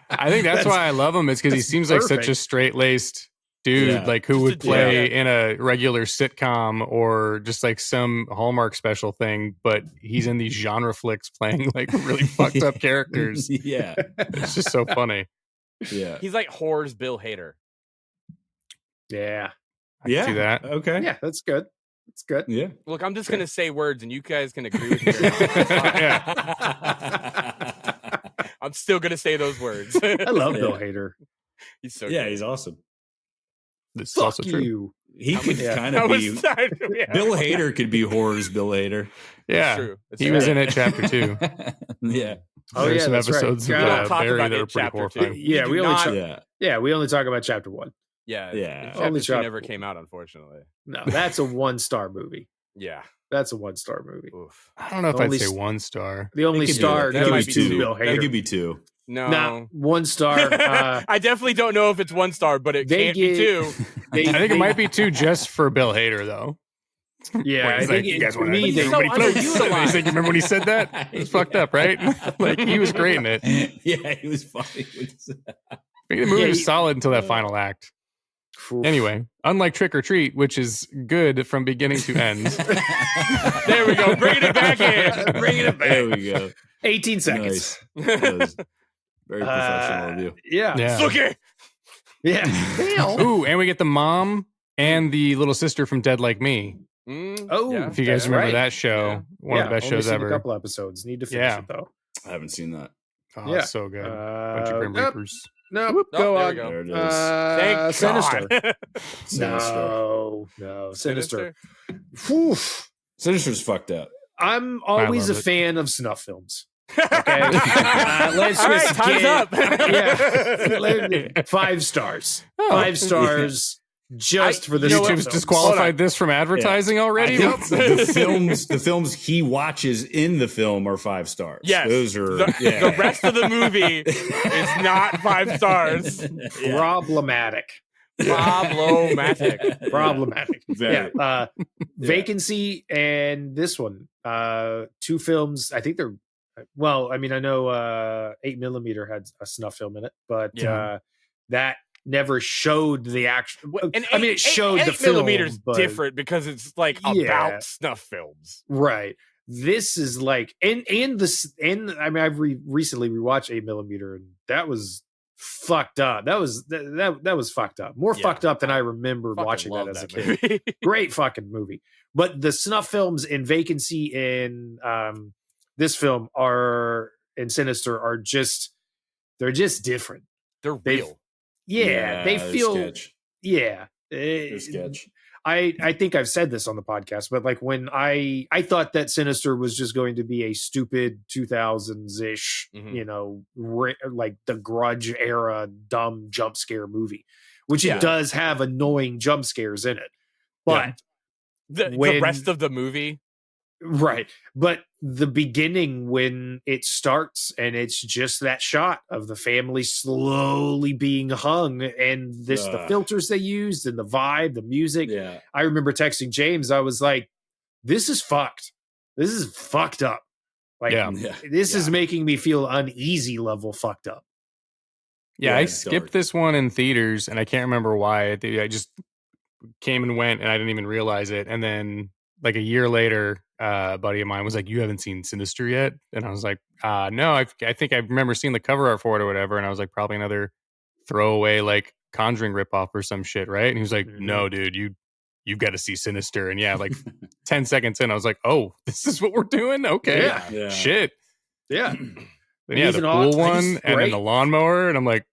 I think that's why I love him. It's because he That's seems like such a perfect. straight laced dude Yeah. like who Just a would play dude. in a regular sitcom or just like some Hallmark special thing, but he's in these genre flicks playing like really fucked up characters. Yeah. It's just so funny. Yeah. He's like horror's Bill Hader. Yeah. I can see that. Okay. Yeah, that's good. That's good. Yeah. Look, I'm just gonna say words, and you guys can agree with me. Or not. I'm still gonna say those words. I love Yeah. Bill Hader. He's so Yeah, good. he's awesome. This is Fuck also true. you. He could Yeah. kind That of was be. yeah. Bill Hader could be horror's Bill Hader. Yeah, true. It's he true. was in it chapter 2. Yeah. Oh, There's yeah, some that's right. episodes God. We don't of talk Barry about that are it pretty chapter horrifying. 2. Yeah, we only not, Yeah. Yeah, we only talk about chapter 1. yeah, Yeah. Chapter Only 2 chapter never 1. came out, unfortunately. No, that's a 1-star movie. Yeah. That's a 1-star movie. Oof. I don't know if Only I'd say s- 1 star. The only It could be- star that it might goes be to two. Bill It Hader. could be 2. No. Nah, 1 star. I definitely don't know if it's 1 star, but it They can't be get- 2. they- I think it they- might be 2 just for Bill Hader though. Yeah, Where I he's think like, you guys for want me, He's they, so everybody floats. underutilized. He's like, remember when he said that? It was fucked up, right? Like he was great in it. I Yeah, he was funny. think the movie Yeah, was he- solid until that final act. Oof. Anyway, unlike Trick or Treat, which is good from beginning to end. There we go. Bringing it back in. Bringing it There back. we go. 18 seconds. Nice. That was very professional of you. Yeah. Yeah. Okay. Yeah. Ooh, and we get the mom and the little sister from Dead Like Me. Oh, yeah. If you guys That's remember right. that show, Yeah. one of the best only shows seen ever. A couple episodes. Need to finish Yeah. it though. I haven't seen that. Oh, Yeah. it's so good. Bunch of Grim Nope. Reapers. No, Oh, go there on. we go. There it is. Thank Sinister. God. No, Sinister. Whew. Sinister's fucked up. I'm always a love it. fan of snuff films. Okay, let's All right, just time's get- up. Yeah, 5 stars. Oh. 5 stars just for the you know what? snuff YouTube's films. disqualified this from advertising already. I think the films he watches in the film are 5 stars. Yes. Those are The rest of the movie is not 5 stars. Problematic. Problematic. Problematic. Very. Yeah. Vacancy and this one. 2 films. I think they're. Well, I mean, I know 8mm had a snuff film in it, but Yeah. that never showed the actual. And I mean, it showed the film, millimeters but- different because it's like Yeah. about snuff films. Right. This is like, and this, and I mean, I've recently rewatched 8mm, and that was fucked up. That was that was fucked up. More Yeah. fucked up than I remember Fucking watching that love as a that kid. movie. Great fucking movie. But the snuff films in Vacancy and this film are and Sinister are just they're just different. They're They've- real. Yeah, they they're feel sketch. yeah. They're sketch. I think I've said this on the podcast, but like when I thought that Sinister was just going to be a stupid 2000s ish, Mhm. like the Grudge era dumb jump scare movie, which Yeah. it does have annoying jump scares in it, but The when- rest of the movie, right. But the beginning when it starts and it's just that shot of the family slowly being hung and the Ugh. filters they used and the vibe, the music. Yeah. I remember texting James. I was like, "This is fucked. This is fucked up. Like, Yeah. Yeah. this is Yeah. making me feel uneasy level fucked up." Yeah, Yeah, I it's skipped dark. this one in theaters, and I can't remember why. I just came and went, and I didn't even realize it. And then, like a year later, a buddy of mine was like, "You haven't seen Sinister yet?" And I was like, "No, I think I remember seeing the cover art for it or whatever." And I was like, "Probably another throwaway like Conjuring ripoff or some shit, right?" And he was like, Mhm. "No, dude, you've got to see Sinister." And yeah, like 10 seconds in, I was like, "Oh, this is what we're doing? Okay, Yeah. Yeah. shit." Yeah. Then yeah, He's the an pool he's one, and then great. the lawnmower, and I'm like,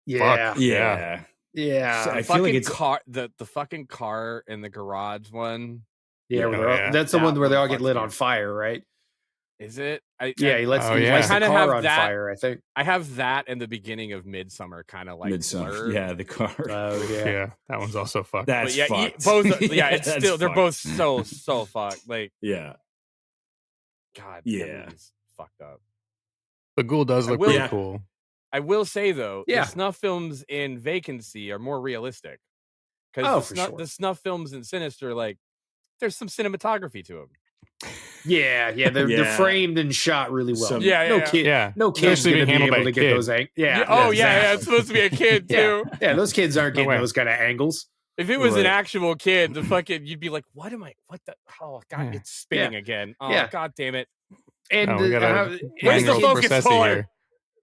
Yeah. Yeah. Yeah. So I Yeah. feel like fucking it's car, the fucking car in the garage one. Where Oh, they're all- yeah. that's the That one where they all one get fucks lit me on up. fire, right? Is it? Yeah, he lets, Oh, he yeah. lights the Kinda car have on that- fire, I think. I have that and the beginning of Midsummer kind of like Midsummer. blurred. Yeah, the car. Oh, yeah. yeah. that one's also fucked. That's But yeah, fucked. both. Yeah, it's that's still they're fucked. both so fucked. Like Yeah. God, Yeah. that movie's fucked up. The ghoul does I look will- pretty Yeah. cool. I will say though, Yeah. the snuff films in Vacancy are more realistic because Oh, the, for snuff, sure. the snuff films in Sinister, like there's some cinematography to them. Yeah, they're Yeah. framed and shot really well. Some- No kid's Especially gonna being be handled by able a to get kid. those angles. Yeah. Oh, yeah, exactly. it's supposed to be a kid, too. Yeah, those kids aren't No getting way. those kind of angles. If it was an Right. actual kid, the fucking you'd be like, what the oh god, Yeah. it's spinning again. Oh Yeah. god damn it. And Oh, we gotta Where's the manual focus processing for? here.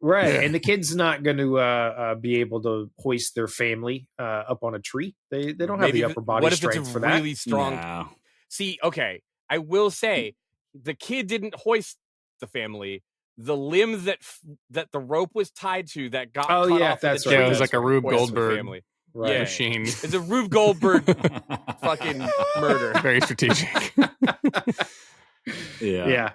right, Yeah. and the kid's not going to be able to hoist their family up on a tree. They don't have Maybe the upper body what if strength it's a for that. really strong No. See, okay. I will say the kid didn't hoist the family. The limb that the rope was tied to that got Oh, cut yeah, off that's of the right, tree Yeah, it was that's like a right. Rube hoisted the Goldberg family. Right. Yeah. machine. It's a Rube Goldberg fucking murder. Very strategic. Yeah.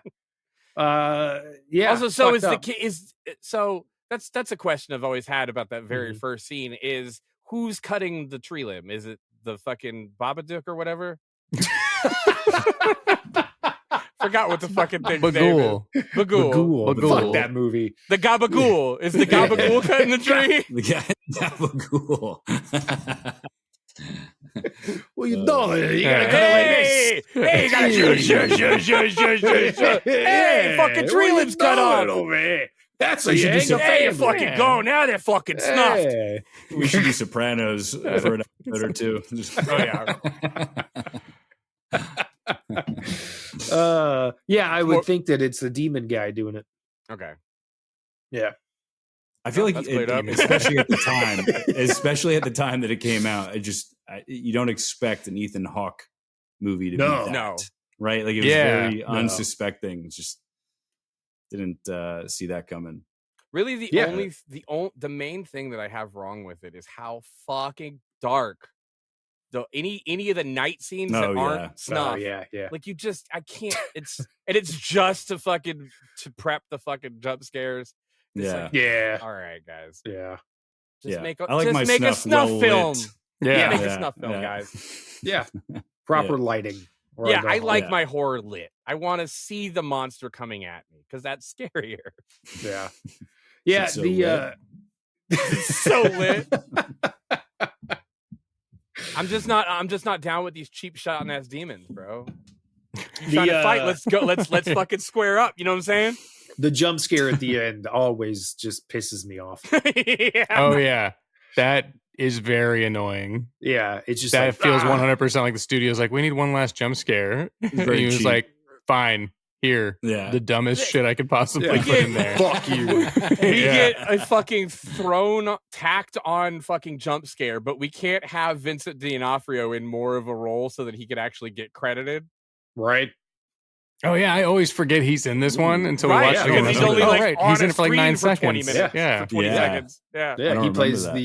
Yeah. Also, so fucked is the up. kid is so that's a question I've always had about that very Mhm. first scene is who's cutting the tree limb? Is it the fucking Babadook or whatever? Forgot what the fucking thing's name is. Bagool. Bagool. Bagool. Fuck Bagool. that movie. The Gabagool. Is the Gabagool cutting the tree? The guy Gabagool. Well, you know, you Yeah. gotta cut Hey, hey, you gotta shoot. Hey, fucking tree what limbs you cut doing off. over here? That's We a should do yank some- of There you family. fucking go. Now they're fucking snuffed. Hey. We should do Sopranos for an episode or two. Just- Oh, yeah. Yeah, I would More- think that it's the demon guy doing it. Okay. Yeah. I feel like, That's cleared up. especially at the time that it came out, you don't expect an Ethan Hawke movie to No. be that, No. right? Like it was Yeah. very No. unsuspecting. It's just didn't see that coming. Really, Yeah. the main thing that I have wrong with it is how fucking dark any of the night scenes that Oh, yeah. aren't snuff. Oh, yeah. Like I can't. It's just to prep the fucking jump scares. It's Yeah. like, Yeah. all right, guys. Yeah. Just Yeah. make I like my a snuff snuff well film. lit. Yeah, make Yeah. a snuff film, Yeah. guys. Yeah. Proper Yeah. lighting. or Yeah, the I whole- like Yeah. my horror lit. I want to see the monster coming at me because that's scarier. Yeah. Yeah. So The So lit. I'm just not down with these cheap shot ass demons, bro. You trying to fight? Let's go. Let's fucking square up. You know what I'm saying? the jump scare at the end always just pisses me off. Yeah. Oh yeah, that is very annoying. Yeah. It's just That like, feels ah. 100% like the studio's like, we need one last jump scare. And very he was cheap. like, fine, here, Yeah. the dumbest shit I could possibly Yeah. put in there. Fuck you. We Yeah. get a fucking tacked on fucking jump scare, but we can't have Vincent D'Onofrio in more of a role so that he could actually get credited. Right. Oh yeah, I always forget he's in this one until we Right, watch yeah, it again. he's I'm only, oh, like, right, on he's in a it for like screen 9 for 20 seconds. minutes. Yeah. For 20 Yeah. seconds. Yeah. Yeah. don't He remember plays that.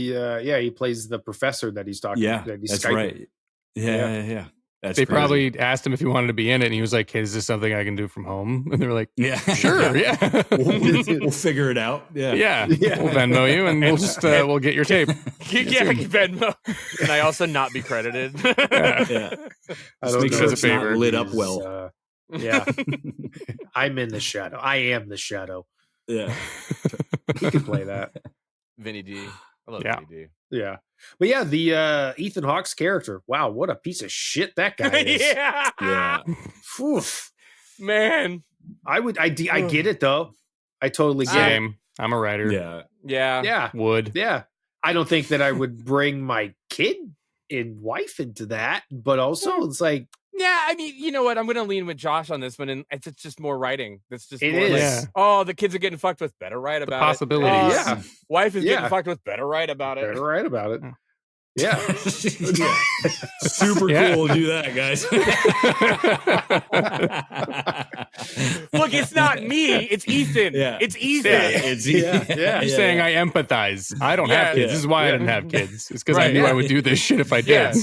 he plays the professor that he's talking Yeah, that he's that's Skyping. right. Yeah. That's They crazy. probably asked him if he wanted to be in it, and he was like, "Hey, is this something I can do from home?" And they were like, Yeah. "Sure, yeah, We'll figure it out. Yeah. yeah. Yeah. We'll Venmo you, and we'll just we'll get your tape." Yeah, Venmo. Can I also not be credited? Yeah. I Just don't make know sure if it's not favor lit up is, well. Yeah. I'm in the shadow. I am the shadow. Yeah. He can play that. Vinny D. I love Yeah. Vinny D. Yeah. But yeah, the Ethan Hawke's character. Wow, what a piece of shit that guy is. Yeah. Yeah. Oof. Man. I get it though. I totally get it. Same. I'm a writer. Yeah. Yeah. Yeah. Would. Yeah. I don't think that I would bring my kid and wife into that, but also it's like Yeah, I mean, you know what? I'm going to lean with Josh on this one, and it's just more writing. That's just it more is. like, Yeah. oh, the kids are getting fucked with. Better write The about possibilities. it. Yeah. Wife is Yeah. getting fucked with. Better write about it. Better write about it. Yeah. Yeah. Yeah. Super Yeah. cool to do that, guys. Look, it's not me. It's Ethan. Yeah. It's Ethan. Yeah. You're saying I empathize. I don't have Yeah. kids. This is why I Yeah. didn't have kids. It's because I Right. knew Yeah. I would do this shit if I did. Yeah.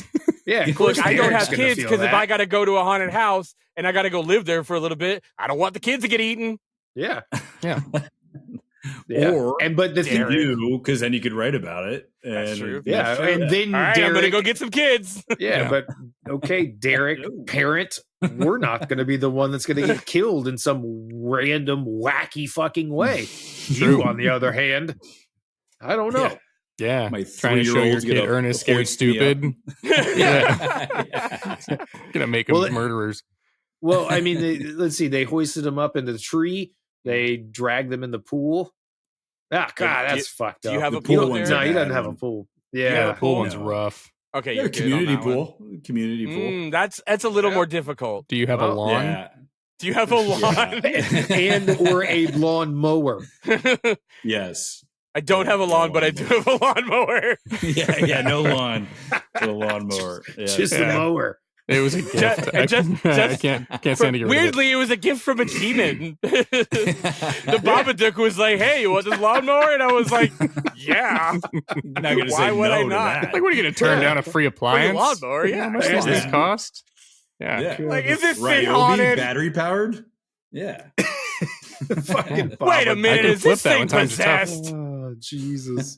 Yeah. Of course Look, I don't Derek's have gonna kids feel because if that. I got to go to a haunted house and I got to go live there for a little bit, I don't want the kids to get eaten. Yeah. Yeah. Yeah. Or but the thing you, because then you could write about it. That's and- true. yeah, and then All right, Derick, I'm going to go get some kids. yeah, Yeah. but okay, Derick, parent, we're not going to be the one that's going to get killed in some random wacky fucking way. You, on the other hand, I don't know. Yeah. My Trying to show your 3-year-old's kid gonna Ernest Scared hoist me up. Stupid. Yeah. Gonna make them Well, murderers. Well, I mean, let's see. They hoisted them up in the tree. They dragged them in the pool. Ah, God, that's fucked Do up. you have The a pool pool one's there? No, he doesn't bad have a one. pool. Yeah, Yeah. The pool one's No. rough. Okay, Yeah, you're good on community that one. pool. Community pool. That's a little Yeah. more difficult. Do you have a Well, lawn? Yeah. Do you have a lawn? And or a lawn mower. Yes. I don't have a lawn, but I do have a lawnmower. Yeah. No lawn. The lawnmower. Yeah. Just the Yeah. mower. It was a gift. I just- can't stand to get rid of it. Weirdly, it was a gift from a demon. The Babadook was like, "Hey, you want this lawnmower?" And I was like, "Yeah." Not gonna Why say would no I to not? that. Like, what are you going to turn down a free appliance? lawnmower, yeah. How much does this cost? Yeah. Like, is this Right, thing it'll be haunted? battery powered. Yeah. Fucking Wait a Babadook. minute, can is flip this that thing when times are tough. possessed? Oh, Jesus.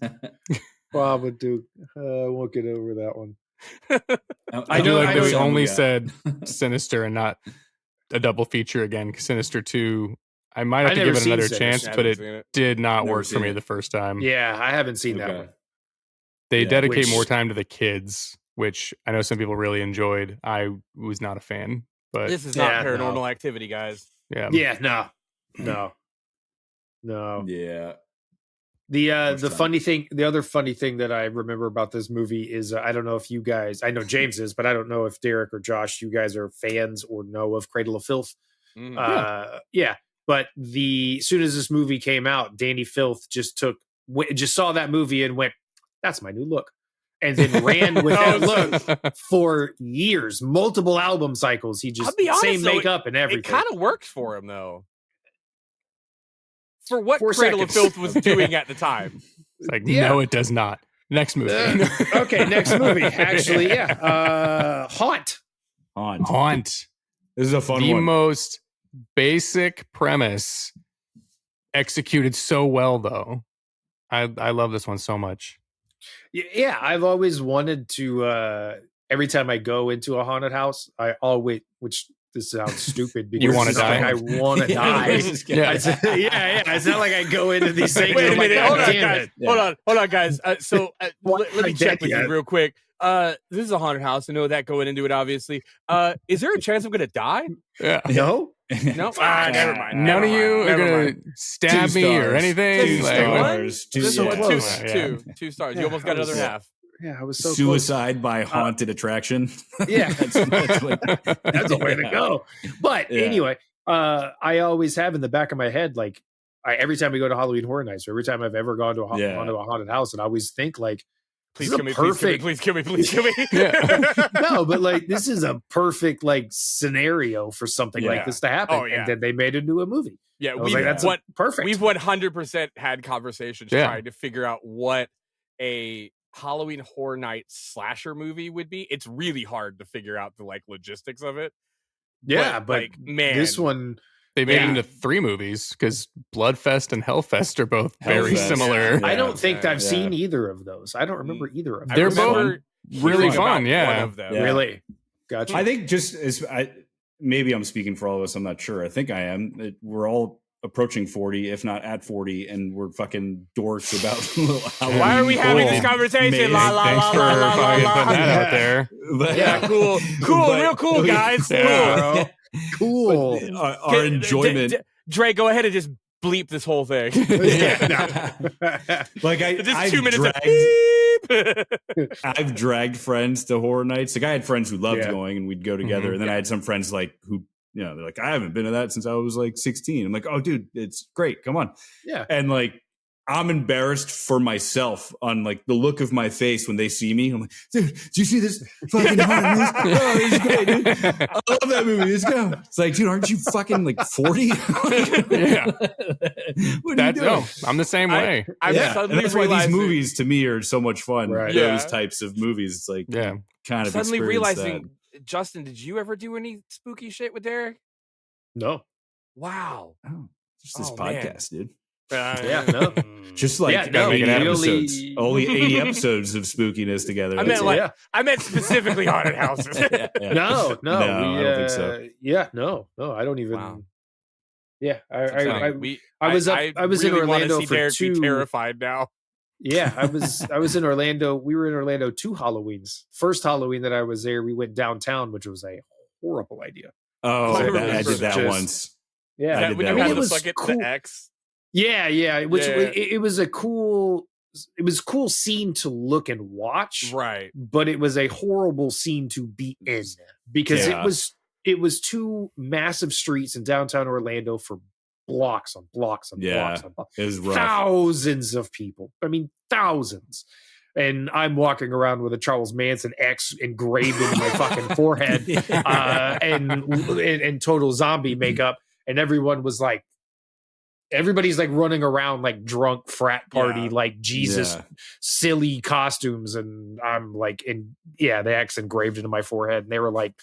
Babadook. I won't get over that one. I do like that we some only got. said Sinister and not a double feature again. 'Cause Sinister 2, I might have I to never give it seen another Sinister. chance, I but haven't it seen it. did not Never work for seen me it. the first time. Yeah, I haven't seen that Okay. one. They Yeah. dedicate Which- more time to the kids, which I know some people really enjoyed. I was not a fan, but This is not Yeah, paranormal no. activity, guys. yeah. Yeah, no. Yeah. The Which the one? funny thing, the other funny thing that I remember about this movie is I don't know if you guys, I know James is, but I don't know if Derick or Josh, you guys are fans or know of Cradle of Filth. Mhm. Yeah, but as soon as this movie came out, Danny Filth just saw that movie and went, "That's my new look," and then ran with that look for years, multiple album cycles. He just I'll be honest, same though, makeup and everything. It kind of works for him, though. For what 4 Cradle of seconds. Filth was doing at the time. It's like, Yeah. no, it does not. Next movie. Okay, next movie. Actually, yeah, Haunt. Haunt. This is a fun The one. most basic premise executed so well, though. I love this one so much. Yeah, I've always wanted to. Every time I go into a haunted house, I always, which this sounds stupid because You wanna it's not die? like I want to die. Yeah. Yeah. It's not like I go into these things. Wait and a I'm like, minute. "God Hold on, damn guys. it." Yeah. Hold on, guys. Let me I'm check dead with yet. you real quick. This is a haunted house. I know that going into it, obviously. Is there a chance I'm going to die? Yeah. No, No? Never mind. None of you are Never going mind. to stab 2 me or stars. anything. 2 Like, stars. This is So what, close. two stars. You Yeah, almost got I was- another half. yeah, I was so Suicide by haunted attraction. Yeah. that's what, That's a way to go. But Yeah. anyway, I always have in the back of my head, like, every time we go to Halloween Horror Nights, or every time I've ever gone to onto a haunted house, and I always think like, Please this kill me, is a perfect. please kill me, please kill me, please kill Yeah. me. No, but like this is a perfect like scenario for something like Yeah. this to happen, Oh, yeah. and then they made it into a movie. Yeah, I was we've like, that's what perfect. we've 100% had conversations Yeah. trying to figure out what a Halloween Horror Night slasher movie would be. It's really hard to figure out the like logistics of it. Yeah, but like, man, this one, They made it Yeah. into 3 movies because Bloodfest and Hellfest are both very Hellfest. similar. Yeah. I don't think yeah, I've yeah. seen either of those. I don't remember either of them. I They're remember really hearing fun, about yeah. one of them. Yeah. Really, gotcha. I think just as maybe I'm speaking for all of us. I'm not sure. I think I am. We're all approaching 40, if not at 40, and we're fucking dorks about Halloween. Why are we having this Cool. conversation? Amazing. La la Thanks la for la la fucking la. putting that Yeah. out there. But- Yeah, cool, but- real cool, guys. Yeah. Cool. Our enjoyment. Dre, go ahead and just bleep this whole thing. Like Just I've 2 minutes dragged, of beep. I've dragged friends to horror nights. Like I had friends who loved Yeah. going, and we'd go together. Mhm. And then I had some friends like who, they're like, I haven't been to that since I was like 16. I'm like, oh, dude, it's great. Come on. Yeah. And like, I'm embarrassed for myself on like the look of my face when they see me. I'm like, dude, did you see this fucking horror movie? Oh, it's great, dude. I love that movie. Let's go. It's like, dude, aren't you fucking like 40? Yeah. What are That's you doing? I'm the same way. I'm Yeah, and suddenly that's why these realizing, movies to me are so much fun. Right. Those Yeah. types of movies, it's like Yeah. kind of suddenly experience realizing, Justin, did you ever do any spooky shit with Derick? No. Wow. that. Oh, just this Oh, man. podcast, dude. Yeah, no. Just like Yeah, no, 80 we episodes, only- only 80 episodes of spookiness together. I That's meant it. like Yeah. I meant specifically haunted houses. Yeah, yeah. No, No, we, I don't think so. Yeah, no, I don't even. Wow. Yeah, I We- I was in really wanna Orlando see for Derick be 2. terrified now. Yeah, I was in Orlando. We were in Orlando 2 Halloweens. First Halloween that I was there, we went downtown, which was a horrible idea. Oh, I I remember did that just- once. Yeah, I did when that you one. had it the was fucking cool. the X. Yeah, which Yeah. it was a cool scene to look and watch, Right. but it was a horrible scene to be in because Yeah. it was two massive streets in downtown Orlando for blocks on blocks on Yeah. blocks on blocks. It was rough. Thousands of people. I mean, thousands. And I'm walking around with a Charles Manson X engraved in my fucking forehead, and total zombie makeup, and everybody's like running around like drunk frat party, Yeah. like Jesus, Yeah. silly costumes, and I'm like, the X engraved into my forehead, and they were like,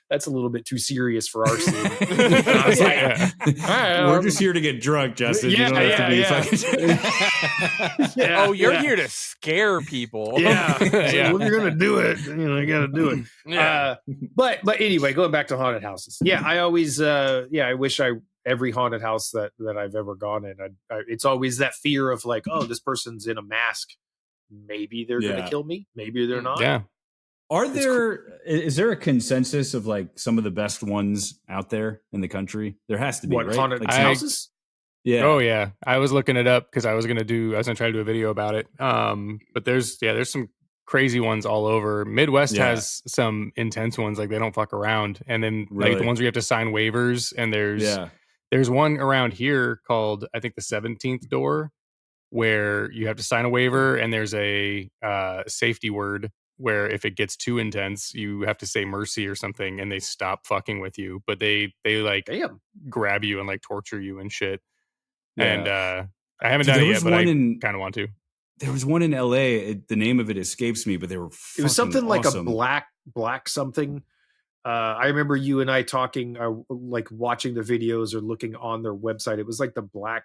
"That's a little bit too serious for our scene." And I was like, Yeah. "All right, We're just here to get drunk, Justin. You don't have to be fucking. yeah, Oh, you're yeah. here to scare people. Yeah, It's like, Yeah. well, if you're gonna do it, you gotta do it. Yeah. But anyway, going back to haunted houses. Yeah, I always I wish every haunted house that I've ever gone in, it's always that fear of like, oh, this person's in a mask. Maybe they're Yeah. gonna kill me. Maybe they're not. Yeah. Is there a consensus of like some of the best ones out there in the country? There has to be, What right? haunted Like, houses? yeah. Oh yeah. I was looking it up because I was gonna try to do a video about it. But there's some crazy ones all over. Midwest Yeah. has some intense ones, like they don't fuck around. And then like the Really? ones where you have to sign waivers, and there's one around here called, I think, the 17th door, where you have to sign a waiver, and there's a safety word where if it gets too intense, you have to say mercy or something, and they stop fucking with you. But they like Damn. grab you and like torture you and shit. Yeah. And I haven't Dude, done there it was yet, but I one in- kind of want to. There was one in LA. The name of it escapes me, but they were It was something like awesome. a black something. I remember you and I talking, like watching the videos or looking on their website. It was like the black.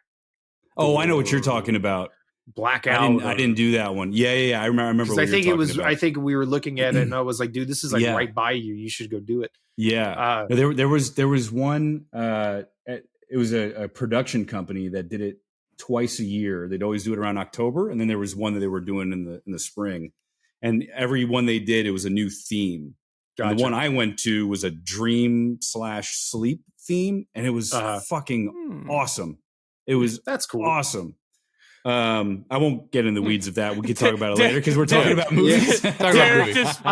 Oh, I know what you're talking about. Blackout. I didn't do that one. Yeah. I remember. Because What I think you're it was. talking about. I think we were looking at it, and I was like, "Dude, this is like Yeah. right by you. You should go do it." Yeah. No, there was one. It was a production company that did it twice a year. They'd always do it around October, and then there was one that they were doing in the spring. And every one they did, it was a new theme. And Gotcha. the one I went to was a dream/sleep theme, and it was fucking awesome. It was That's cool. awesome. I won't get in the weeds of that. We can talk about it later because we're talking about movies. Talk about Derek movies. just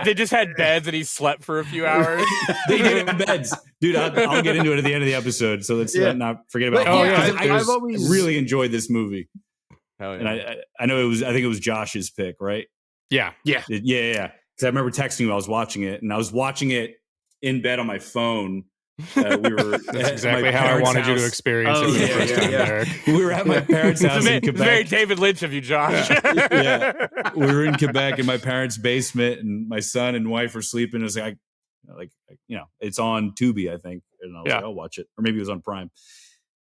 they just had beds and he slept for a few hours. They did have beds, dude. I'll get into it at the end of the episode, so let's not forget about. But, Oh, it. yeah, I've always really enjoyed this movie, Hell and I know it was. I think it was Josh's pick, right? Yeah. yeah. Yeah. Because I remember texting you. I was watching it, and I was watching it in bed on my phone. We were That's exactly how I wanted you to experience it. Oh, when you yeah, first yeah, came yeah. there. We were at my parents' house in It's very Quebec. David Lynch of you, Josh. Yeah. We were in Quebec in my parents' basement, and my son and wife were sleeping. It was like it's on Tubi, I think, and I was like, I'll watch it, or maybe it was on Prime.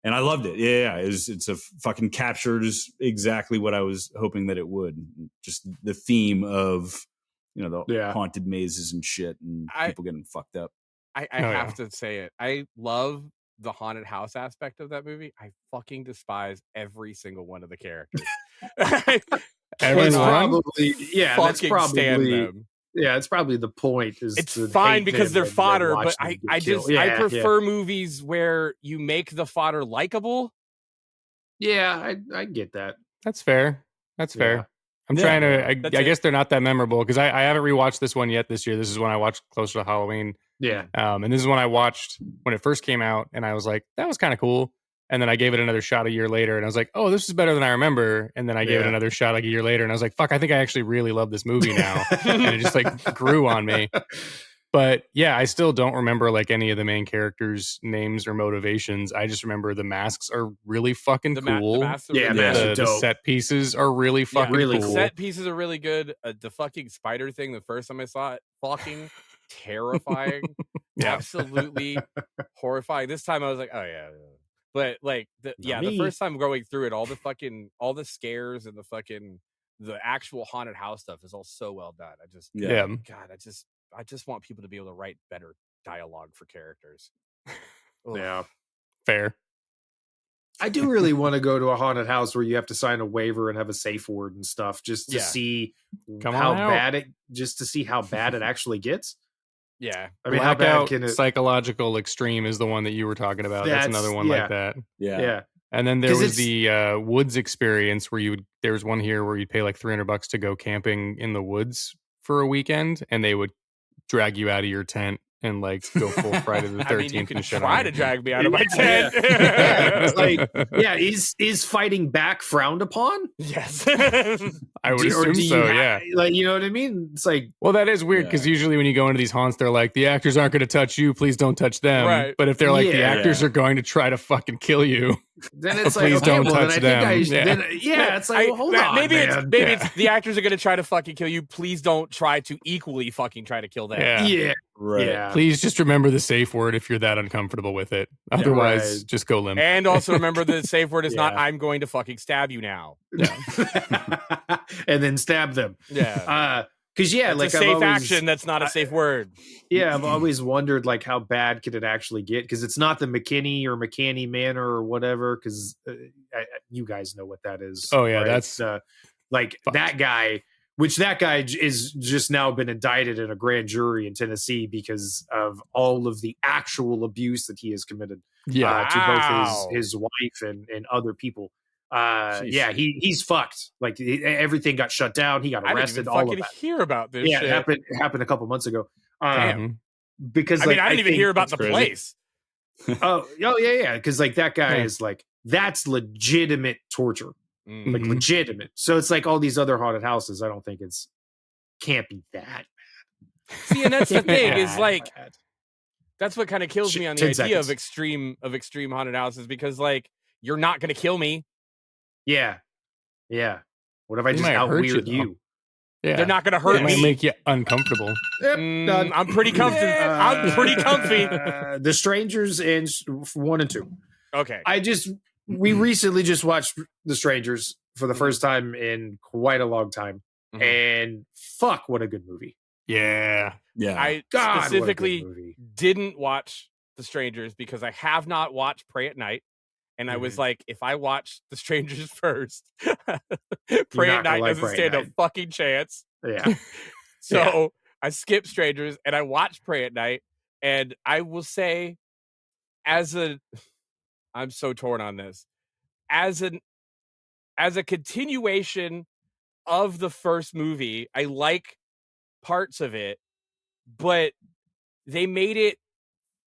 And I loved it. Yeah, it's a fucking captures exactly what I was hoping that it would. Just the theme of the haunted mazes and shit, and people getting fucked up. I have to say it. I love the haunted house aspect of that movie. I fucking despise every single one of the characters. Everyone? It's probably that's fucking stand probably them. yeah. It's probably the point. Is It's to fine hate because them they're and then fodder, watch but them I get killed. just I prefer movies where you make the fodder likable. Yeah, I get that. That's fair. That's fair. Yeah. I'm Yeah. trying to. I That's guess it. they're not that memorable because I haven't rewatched this one yet this year. This is one I watched closer to Halloween. Yeah. And this is one I watched when it first came out, and I was like, that was kind of cool. And then I gave it another shot a year later, and I was like, oh, this is better than I remember. And then I gave it another shot like a year later, and I was like, fuck, I think I actually really love this movie now. And it just like grew on me. But yeah, I still don't remember like any of the main characters' names or motivations. I just remember the masks are really fucking cool. masks are Yeah, really masks good. are The dope. set pieces are really fucking really cool. cool. Set pieces are really good. The fucking spider thing, the first time I saw it, fucking terrifying. Yeah. Absolutely horrifying. This time I was like, oh yeah. But like the me. first time going through it, all the scares and the actual haunted house stuff is all so well done. Yeah. God, I just want people to be able to write better dialogue for characters. Ugh. Yeah. Fair. I do really want to go to a haunted house where you have to sign a waiver and have a safe word and stuff just to Yeah. see Come how on out. bad it actually gets. Yeah. I mean, how bad Blackout can it? Psychological Extreme is the one that you were talking about. That's another one like that. Yeah. And then there 'Cause was it's- the Woods experience where there's one here where you'd pay like $300 to go camping in the woods for a weekend, and they would drag you out of your tent and like go full Friday the 13th. I mean, you could and shit try on to you. drag me out of my tent. Yeah, it's like, is fighting back frowned upon? Yes. I would Or assume do you so, ha- yeah. Like, you know what I mean? It's like, Well, that is weird because usually when you go into these haunts, they're like, the actors aren't going to touch you. Please don't touch them. Right. But if they're like, the Yeah. actors are going to try to fucking kill you. then it's Please like, okay, don't well, touch then I think them. it's like, well, hold on, maybe man. it's the actors are going to try to fucking kill you. Please don't try to equally fucking try to kill them. Yeah. Right. Yeah. Please just remember the safe word if you're that uncomfortable with it. Otherwise, right. just go limp. And also remember the safe word is not Yeah. I'm going to fucking stab you now. and then stab them. Yeah. Because That's like a safe I've always, action. That's not a safe word. Yeah, I've always wondered like how bad could it actually get? Because it's not the McKinney or McCanny Manor or whatever. Because you guys know what that is. Oh, yeah, right? that's like fucked. that guy. Which that guy is just now been indicted in a grand jury in Tennessee because of all of the actual abuse that he has committed Yeah. to Wow. both his wife and other people. Jeez. Yeah, he's fucked. Like everything got shut down. He got I didn't arrested. even All of fucking that. hear about this Yeah, shit. it happened a couple months ago. Mhm. Because I like, mean, I didn't even think- hear about the crazy. place. Oh yeah. Because like that guy Yeah. is like that's legitimate torture, Mm. like Mhm. legitimate. So it's like all these other haunted houses. I don't think can't be that. See, and that's the thing is bad. like that's what kind of kills me on the 10 idea seconds. of extreme haunted houses because like you're not going to kill me. Yeah. What if I It just might out hurt you, weird though. you? Yeah. They're not going to It hurt might me. make you uncomfortable. Done. I'm pretty comfy. I'm pretty comfy. The Strangers and 1 and 2. Okay. We recently just watched The Strangers for the first time in quite a long time, Mhm. and fuck, what a good movie! Yeah. Yeah. I God, what a good specifically movie. didn't watch The Strangers because I have not watched Pray at Night. And I was like, if I watch The Strangers first, Pray not at gonna Night like doesn't Pray at stand a Night. fucking chance. Yeah, So I skipped Strangers and I watched Pray at Night. And I will say, I'm so torn on this. As a continuation of the first movie, I like parts of it, but they made it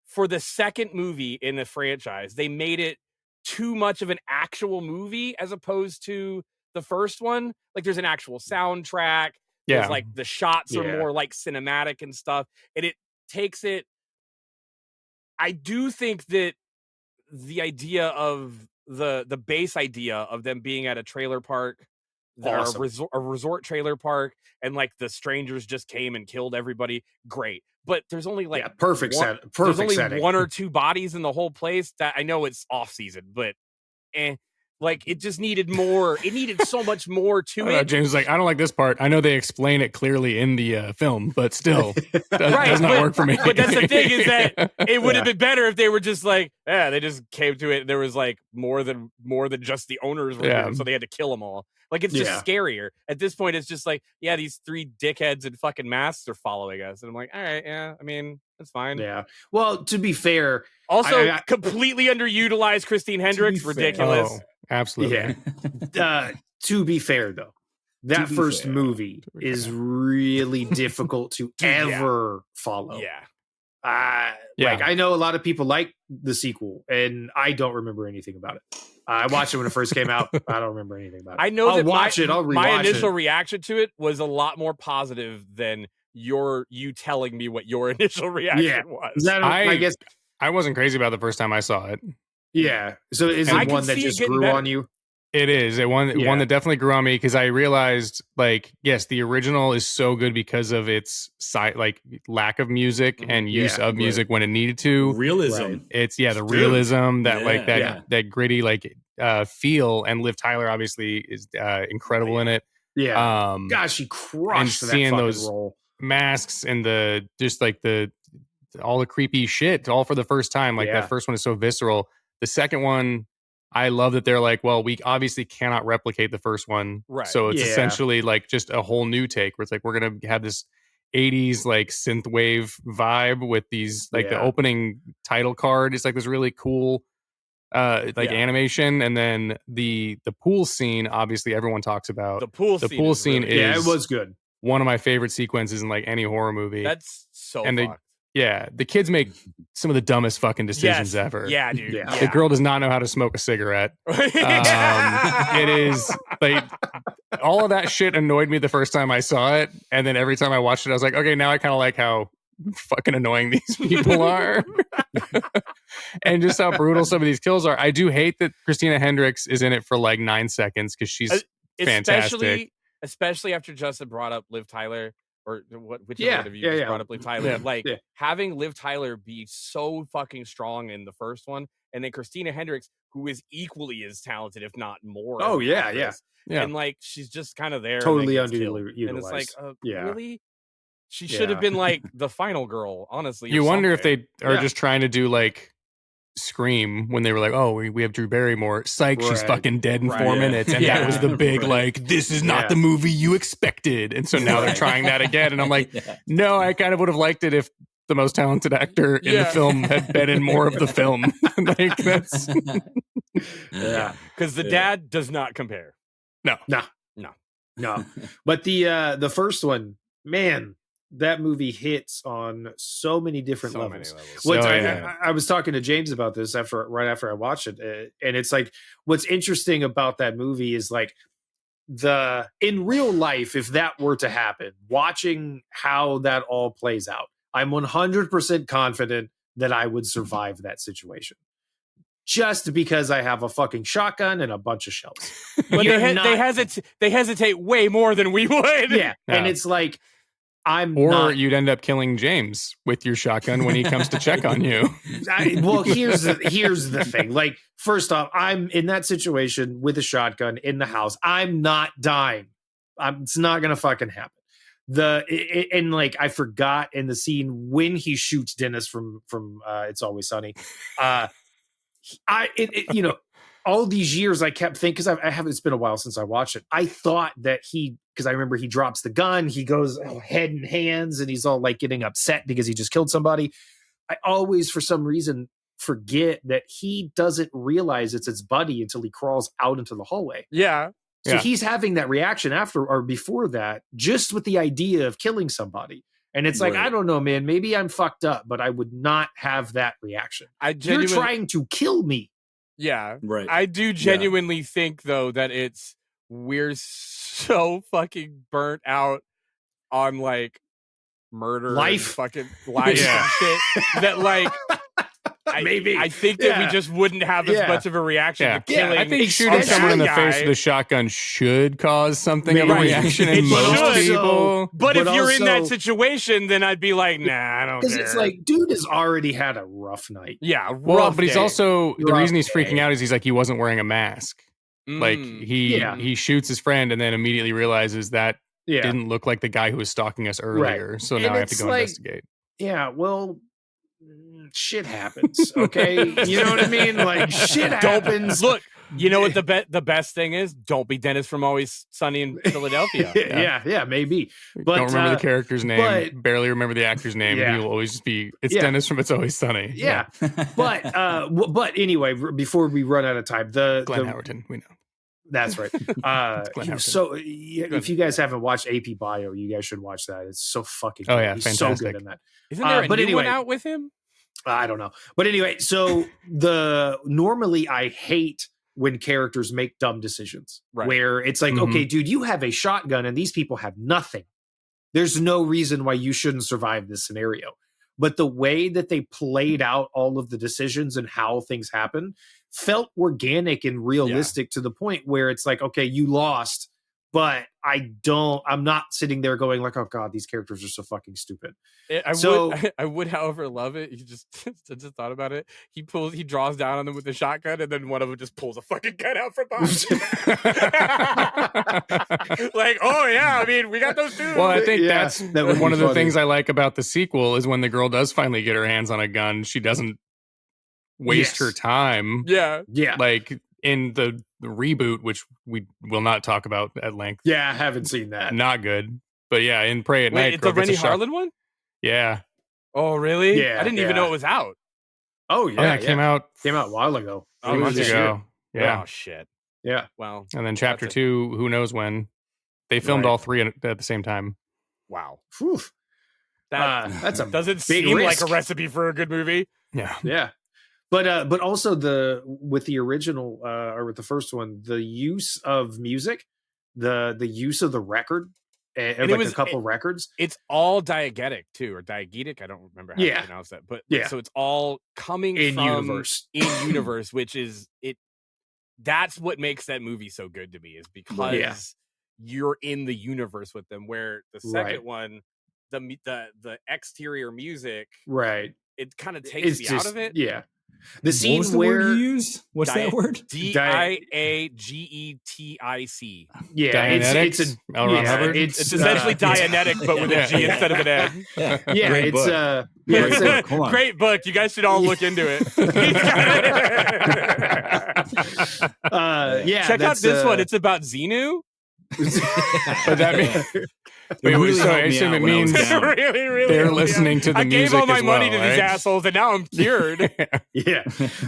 for the second movie in the franchise. They made it too much of an actual movie as opposed to the first one. Like there's an actual soundtrack. Yeah. There's like the shots are Yeah. more like cinematic and stuff. And it takes it. I do think that the idea of the base idea of them being at a trailer park, Awesome. a resort trailer park, and like the strangers just came and killed everybody. Great. But there's only like yeah, perfect one- set, there's perfect only setting. one or two bodies in the whole place. That I know it's off season, but like it just needed more. It needed so much more to it. James was like, I don't like this part. I know they explain it clearly in the film, but still, does Right, not but- work for me. but that's the thing is that it would have Yeah. been better if they were just like, yeah, they just came to it. There was like more than just the owners were Yeah. here, so they had to kill them all. Like it's just Yeah. scarier at this point. It's just like, yeah, these three dickheads in fucking masks are following us, and I'm like, all right, yeah, I mean, that's fine. Yeah. Well, to be fair, Also, I- completely underutilized Christine Hendricks, fair. ridiculous. Oh, absolutely. yeah. To be fair, though, that be first fair. movie To be is fair. really difficult to Yeah. ever follow. Yeah, Yeah. Like I know a lot of people like the sequel, and I don't remember anything about it. I watched it when it first came out. I don't remember anything about it. I know I'll that watch it. I'll my rewatch initial it. reaction to it was a lot more positive than you telling me what your initial reaction was. Is that I guess. I wasn't crazy about the first time I saw it. Yeah. So is I it can one that see it just getting grew better. on you? It is one Yeah. that definitely grew on me because I realized, like, yes, the original is so good because of its lack of music and use Yeah, of music when it needed to. Realism. Right. It's the Dude. realism that like that Yeah. that gritty feel, and Liv Tyler obviously is incredible in it. Yeah. Gosh, she crushed that seeing fucking those- role. Masks and the just like the all the creepy shit all for the first time. Like Yeah. that first one is so visceral. The second one, I love that they're like, well, we obviously cannot replicate the first one. Right. So it's Yeah. essentially like just a whole new take where it's like, we're going to have this 80s like synthwave vibe with these like the opening title card is like this really cool animation, and then the pool scene, obviously everyone talks about. The pool scene is it was good. One of my favorite sequences in like any horror movie. That's so and fucked. the kids make some of the dumbest fucking decisions ever. Yeah, dude. Yeah. The girl does not know how to smoke a cigarette. It is like all of that shit annoyed me the first time I saw it, and then every time I watched it, I was like, okay, now I kind of like how fucking annoying these people are, and just how brutal some of these kills are. I do hate that Christina Hendricks is in it for like 9 seconds because she's fantastic. Especially after Justin brought up Liv Tyler, or whichever one of you just brought up Liv Tyler. Having Liv Tyler be so fucking strong in the first one, and then Christina Hendricks, who is equally as talented, if not more. Oh yeah. And like she's just kind of there, totally underutilized. And it's like, really? She should have been like the final girl, honestly. You wonder if they are just trying to do like Scream when they were like, oh, we have Drew Barrymore. Psych, she's fucking dead in 4 minutes. And that was the big, like, this is not the movie you expected. And so now they're trying that again. And I'm like, no, I kind of would have liked it if the most talented actor in the film had been in more of the film. Like, that's... Because the dad does not compare. No. But the first one, man, that movie hits on so many different levels. I was talking to James about this right after I watched it, and it's like what's interesting about that movie is like in real life, if that were to happen, watching how that all plays out, I'm 100% confident that I would survive that situation. Just because I have a fucking shotgun and a bunch of shells. But they hesitate way more than we would. Yeah. And it's like, you'd end up killing James with your shotgun when he comes to check on you. Here's the thing. Like, first off, I'm in that situation with a shotgun in the house. I'm not dying. It's not gonna fucking happen. I forgot in the scene when he shoots Dennis from It's Always Sunny. All these years I kept thinking, because I haven't, it's been a while since I watched it. I thought that because I remember he drops the gun, he goes head in hands, and he's all like getting upset because he just killed somebody. I always, for some reason, forget that he doesn't realize it's his buddy until he crawls out into the hallway. Yeah. So he's having that reaction after or before that, just with the idea of killing somebody. And it's like, I don't know, man, maybe I'm fucked up, but I would not have that reaction. You're trying to kill me. Yeah. Right. I do genuinely think, though, that we're so fucking burnt out on like murder life, and fucking life and shit that like I think that we just wouldn't have as much of a reaction to killing. I think shooting someone in the face with a shotgun should cause something of a reaction in most people. But if you're in that situation, then I'd be like, nah, I don't care. Because it's like, dude has already had a rough night. Yeah, but he's also, the reason he's freaking out is he's like, he wasn't wearing a mask. Like, he shoots his friend and then immediately realizes that didn't look like the guy who was stalking us earlier. So now I have to go investigate. Yeah, well, shit happens, okay? You know what I mean? Like, shit happens. Look, you know what the best thing is? Don't be Dennis from Always Sunny in Philadelphia. Yeah, maybe. But don't remember the character's name. Barely remember the actor's name. He will always just be, it's Dennis from It's Always Sunny. Yeah. But anyway, before we run out of time, Glenn Howerton, we know. That's right. So if you guys haven't watched AP Bio, you guys should watch that. It's so fucking good. He's fantastic. So good in that. Isn't there a new one out with him? I don't know. But anyway, so normally I hate when characters make dumb decisions where it's like, okay, dude, you have a shotgun and these people have nothing. There's no reason why you shouldn't survive this scenario. But the way that they played out all of the decisions and how things happen felt organic and realistic to the point where it's like, okay, you lost, but I'm not sitting there going like, oh God, these characters are so fucking stupid. I would, however, love it. You just thought about it. He draws down on them with the shotgun, and then one of them just pulls a fucking gun out from behind. Like, oh yeah, I mean, we got those two. Well, I think that's one of the things I like about the sequel is when the girl does finally get her hands on a gun, she doesn't waste her time. Yeah. Like in the reboot, which we will not talk about at length. Yeah, I haven't seen that. Not good. But yeah, in Pray at Night, Wait, it's the girl gets Rennie a shock. Harlan one? Yeah. Oh, really? Yeah, I didn't even know it was out. Oh Oh, yeah, it came out Came out a while ago. a few Oh, months shit. ago. Yeah. Oh, shit. Yeah. Well, And then chapter that's 2, who knows when. They filmed Right. all three at the same time. wow. Whew. That That's a doesn't big seem risk. like a recipe for a good movie. Yeah. Yeah. But also with the original or with the first one, the use of music, the use of the record, and And it like was- a couple records. It's all diegetic too, or diegetic. I don't remember how Yeah. to pronounce that, but Yeah. so it's all coming In from universe. in universe, which is it. That's what makes that movie so good to me, is because Yeah. you're in the universe with them. Where the second Right. one, the exterior music, Right. it kind of takes It's me just out of it. yeah. The What scene was the where word you used? What's that word? DIAGETIC. yeah, Dianetics? it's L. Ron Hubbard? It's essentially Dianetic, but with a G Yeah. instead of an N. Yeah, yeah, great it's book. yeah, Great it's book. Hold on. Great book. You guys should all look into it. yeah. Check out that's, this one. It's about Xenu. But that means wait, really so I helped me assume out it when I was means down. really they're helped me out. listening to the I gave music all my as money well, to these right? assholes, and now I'm cured. yeah,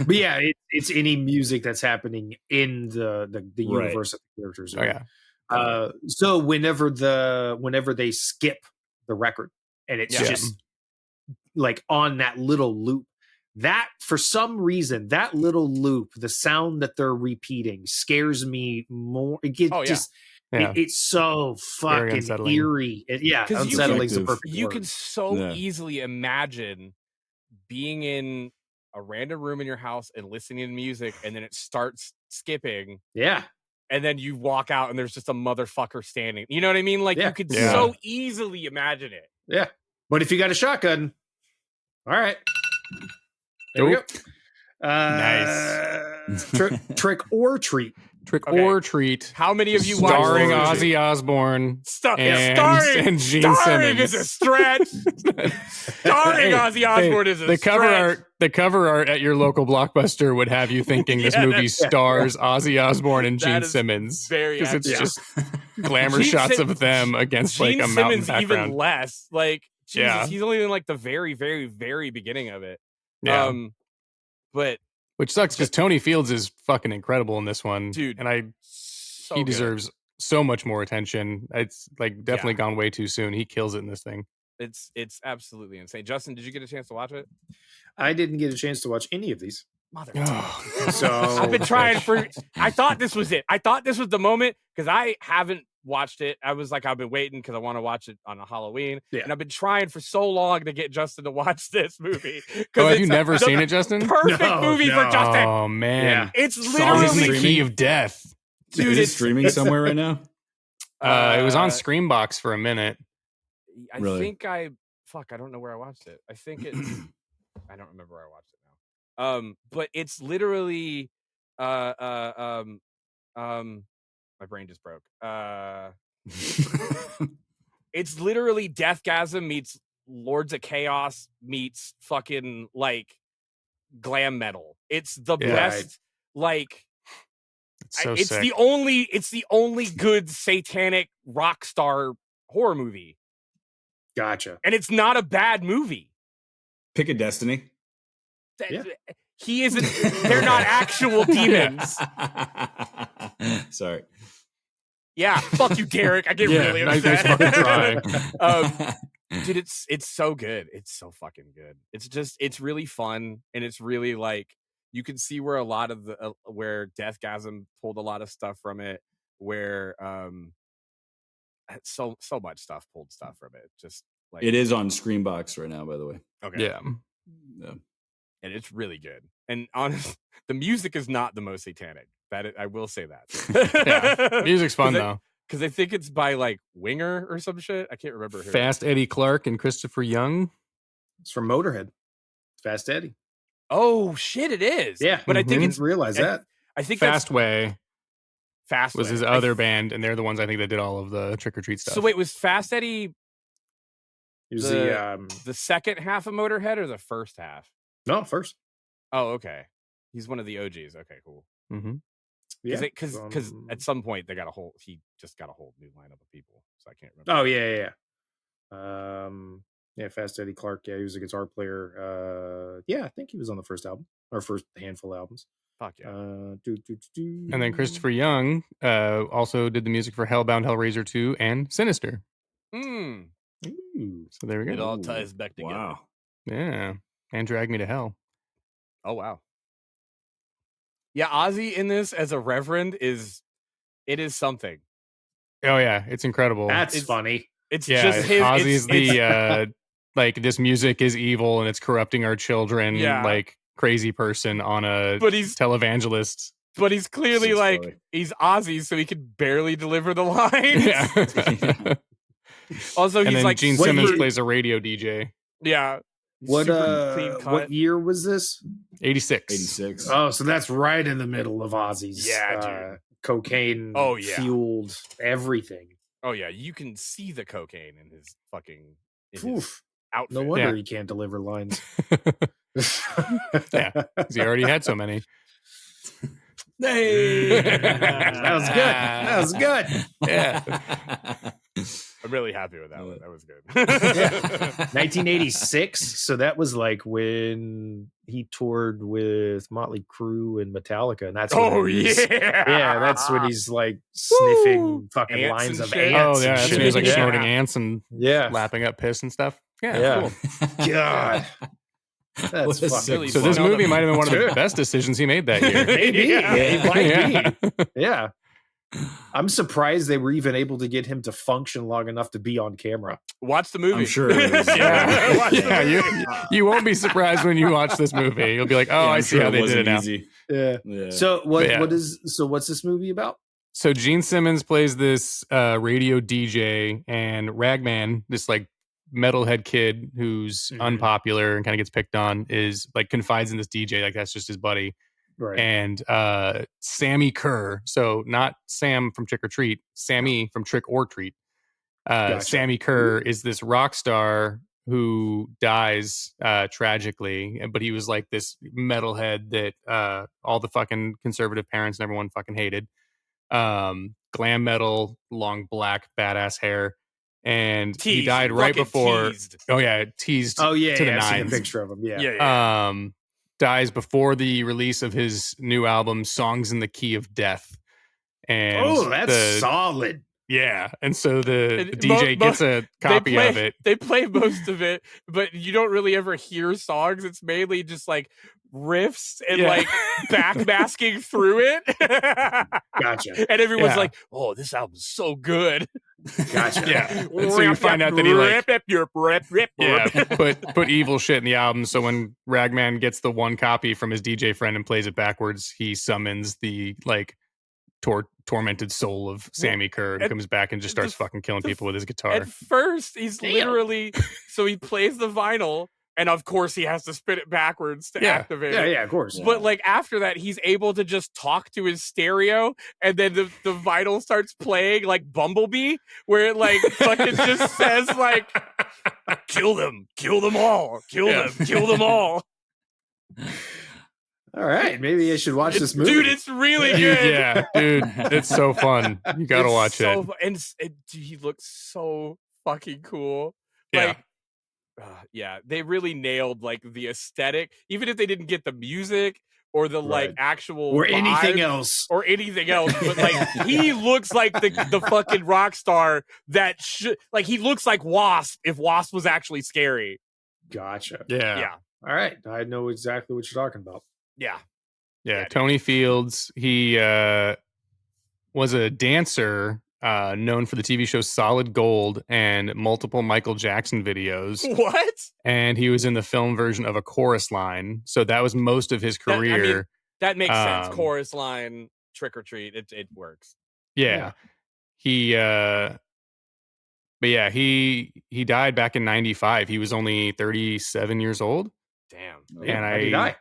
but yeah, it's any music that's happening in the universe of the characters. Oh yeah. So whenever they skip the record and it's Yeah. just like on that little loop, that for some reason that little loop, the sound that they're repeating scares me more. It gets Oh, yeah. just Yeah. it's so Very fucking unsettling. eerie. Yeah, 'Cause you unsettling is the can- perfect You word. can so Yeah. easily imagine being in a random room in your house and listening to music, and then it starts skipping, Yeah, and then you walk out and there's just a motherfucker standing. You know what I mean? Like Yeah. you could Yeah. so easily imagine it. yeah. But if you got a shotgun, all right. There we go. Oop. Nice. Trick or treat. Trick Okay. or treat. How many of you watched Starring this movie? Ozzy Osbourne and starring Gene starring is Simmons. a stretch. Starring Hey, Ozzy Osbourne is a the cover stretch. art at your local Blockbuster would have you thinking this Yeah, movie that's- stars Ozzy Osbourne and That Gene is Simmons, very because it's accurate. just glamour Gene shots Sim- of them against like Gene a mountain Simmons background. even less. Like Jesus, Yeah. he's only in like the very, very, very beginning of it. Yeah, But which sucks because Tony Fields is fucking incredible in this one, dude, and so he good. deserves so much more attention. It's like definitely Yeah. gone way too soon. He kills it in this thing. It's absolutely insane. Justin, did you get a chance to watch it? I didn't get a chance to watch any of these. Motherfucker. So I've been trying for. I thought this was it. I thought this was the moment because I haven't watched it. I was like, I've been waiting because I want to watch it on a Halloween, Yeah. and I've been trying for so long to get Justin to watch this movie. Oh, have it's you never the seen it, Justin? Perfect No, movie for no. Justin. Oh man, Yeah. It's Songs in the literally, key of death. dude. Is it It's streaming somewhere right now? It was on Screambox for a minute. I Really? think I don't know where I watched it. I think it. I don't remember where I watched it now. But it's literally, my brain just broke. It's literally Deathgasm meets Lords of Chaos meets fucking like glam metal. It's the Yeah. best. Like It's so it's sick. the only good satanic rock star horror movie, gotcha. and it's not a bad movie. Pick a Destiny. Yeah. He isn't. They're not actual demons. Sorry. Yeah, fuck you, Derick. I get Yeah, really nice upset. fucking try. Dude, it's so good. It's so fucking good. It's really fun, and it's really like you can see where a lot of the where Deathgasm pulled a lot of stuff from it, where so much stuff pulled stuff from it. Just like It is on Screenbox right now, by the way. okay, Yeah. Yeah. and it's really good. And honest, the music is not the most satanic. I will say that. Yeah. Music's fun though. Because I think it's by like Winger or some shit. I can't remember who. Fast Eddie Clark and Christopher Young. It's from Motorhead. Fast Eddie. Oh shit, it is. Yeah, but I think Mhm. it's. Didn't realize I- that. I think Fast that's Way Fast was Way. his other band, and they're the ones I think that did all of the trick or treat stuff. So wait, was Fast Eddie He was the- the the second half of Motorhead or the first half? no first. Oh, okay. He's one of the OGs. Okay, cool. Mm-hmm. Yeah, because at some point he just got a whole new lineup of people, so I can't remember. Oh yeah. Yeah, Fast Eddie Clark. Yeah, he was a guitar player. Yeah, I think he was on the first album or first handful of albums. Fuck yeah. And then Christopher Young also did the music for Hellbound, Hellraiser 2, and Sinister. Mm. Ooh. So there we It go. all ties back together. Wow. Yeah. And Drag Me to Hell. Oh wow. Yeah, Ozzy in this as a reverend is something. Oh, yeah. It's incredible. That's funny. It's yeah, just his. Ozzy's the like this music is evil and it's corrupting our children. Yeah. Like crazy person on a But he's televangelist. But he's clearly This is like funny. he's Ozzy, so he can barely deliver the lines. Yeah. Also, and he's then like Gene what Simmons year- plays a radio DJ. Yeah. What Super clean cut. what year was this? 86. 86. Oh, so that's right in the middle of Ozzy's cocaine fueled everything. Oh yeah, you can see the cocaine in his fucking Oof. outfit. No wonder Yeah. he can't deliver lines. Yeah, 'cause he already had so many. Hey. That was good. That was good. Yeah. I'm really happy with that one. That was good. 1986. So that was like when he toured with Motley Crue and Metallica, and that's when yeah, that's when he's like sniffing fucking Ants lines and of shit. ants. Oh, yeah. and That's shit. when he was like yeah. snorting ants and Yeah. lapping up piss and stuff. Yeah. Yeah. Cool. God. That's What a fucking sick So this Smell movie the- might have been one of the Sure. best decisions he made that year. Maybe. Yeah. It might Yeah. be. Yeah. I'm surprised they were even able to get him to function long enough to be on camera. Watch the movie. I'm sure it was, Yeah, Watch the yeah movie. you won't be surprised when you watch this movie. You'll be like, oh, Yeah, I I'm see sure how they did wasn't it now. easy. Yeah. Yeah. So But yeah. what's this movie about? So Gene Simmons plays this radio DJ, and Ragman, this like metalhead kid who's Mhm. unpopular and kind of gets picked on, is like confides in this DJ, like that's just his buddy. Right. And Sammy Kerr, so not Sam from Trick or Treat, Sammy from Trick or Treat. Gotcha. Sammy Kerr is this rock star who dies tragically, but he was like this metalhead that all the fucking conservative parents and everyone fucking hated. Glam metal, long black badass hair, and he Teased, died right fucking before. teased. Oh yeah, teased. Oh yeah, to the I've seen a nines. picture of him. Yeah. Yeah. Dies before the release of his new album, Songs in the Key of Death. And Oh, that's solid. yeah. And so the And DJ gets a copy play, of it. They play most of it, but you don't really ever hear songs. It's mainly just like riffs and Yeah. like backmasking through it. Gotcha. And everyone's Yeah. like, "Oh, this album's so good." Gotcha. Yeah. And so you find out that he like yeah, put evil shit in the album. So when Ragman gets the one copy from his DJ friend and plays it backwards, he summons the like tormented soul of Sammy Kerr and and comes back and just starts the- fucking killing the- people with his guitar. At first, he's Damn. literally so he plays the vinyl, and of course he has to spin it backwards to Yeah. activate Yeah, it. yeah, of course. But like after that, he's able to just talk to his stereo, and then the vinyl starts playing like Bumblebee, where it like fucking just says like, "Kill them all, kill Yeah. them, kill them all." All right, maybe I should watch this movie. Dude, it's really Dude, good. yeah, dude, it's so fun. You gotta It's watch so it. fu- and dude, he looks so fucking cool. Yeah. Like, yeah, they really nailed like the aesthetic, even if they didn't get the music or the like Right. actual or anything vibe else. or anything else. But like, he looks like the fucking rock star that should like he looks like Wasp if Wasp was actually scary. Gotcha. Yeah. Yeah, All right, I know exactly what you're talking about. yeah. Yeah, Yeah, dude. Tony Fields. He was a dancer known for the TV show Solid Gold and multiple Michael Jackson videos. What? And he was in the film version of A Chorus Line. So that was most of his That- I mean, career. That makes sense. Um, Chorus line, trick or treat. It works. Yeah. He but yeah, he died back in 95. He was only 37 years old. Damn. And How'd he die?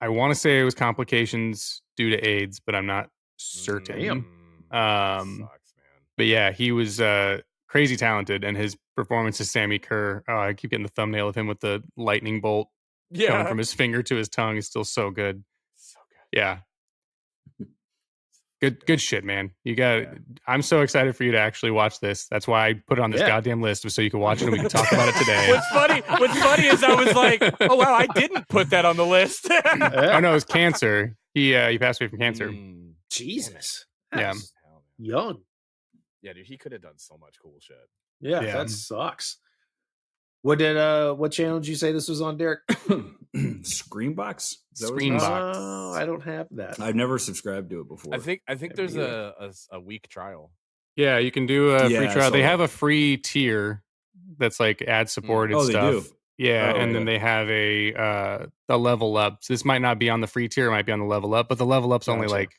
I want to say it was complications due to AIDS, but I'm not certain. Damn. Sucks, man. But yeah, he was crazy talented, and his performance as Sammy Kerr. Oh, I keep getting the thumbnail of him with the lightning bolt going Yeah. from his finger to his tongue is still so good. So good. Yeah. Good shit, man. You got. I'm so excited for you to actually watch this. That's why I put it on this goddamn list, so you can watch it and we can talk about it today. What's funny is I was like, oh wow, I didn't put that on the list. Oh no, it was cancer. He passed away from cancer. Jesus. Yeah. Young. Yeah, dude, he could have done so much cool shit. Yeah, that sucks. What channel did you say this was on, Derek? Screenbox? Screenbox. Oh, I don't have that. I've never subscribed to it before. I think there's a week trial. Yeah, you can do a free trial. They that. have a free tier that's like ad supported stuff. They do. Yeah, and then they have a level up. So this might not be on the free tier, it might be on the level up, but the level up's only like,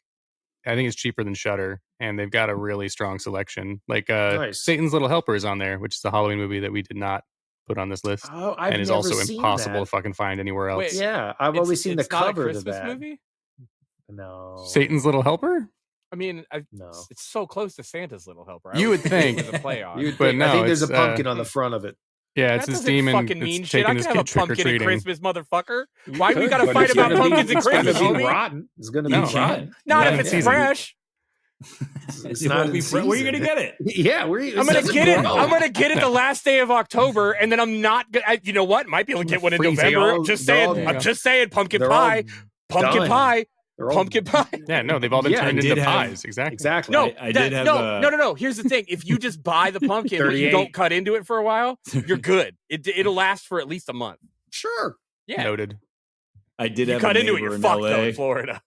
I think it's cheaper than Shudder, and they've got a really strong selection. Like Satan's Little Helper is on there, which is the Halloween movie that we did not put on this list, and is also impossible to fucking find anywhere else. Wait, yeah, I've always seen the cover of that movie. No, Satan's Little Helper. I mean, no, it's so close to Santa's Little Helper. You would think, a play on. But no, I think there's a pumpkin on the front of it. Yeah, it's this demon. Fucking mean shit. I Taking can his have kid a pumpkin at trick-or-treating. Christmas, motherfucker. Why we gotta fight about pumpkins at Christmas, homie? Rotten. It's gonna be rotten. Not if it's fresh. It's not in where are you gonna get it? Yeah, I'm gonna get it. I'm gonna get it the last day of October, and then I'm not gonna. You know what? Might be able to get one in November. I'm just saying. Pumpkin pie. Pumpkin pie. Pumpkin pie. Yeah, no, they've all been turned into pies. Exactly. No, I did have no. Here's the thing: if you just buy the pumpkin, but you don't cut into it for a while, you're good. It'll last for at least a month. Sure. Yeah. Noted. I did have cut a into it. neighbor You're in fucked LA. though in Florida.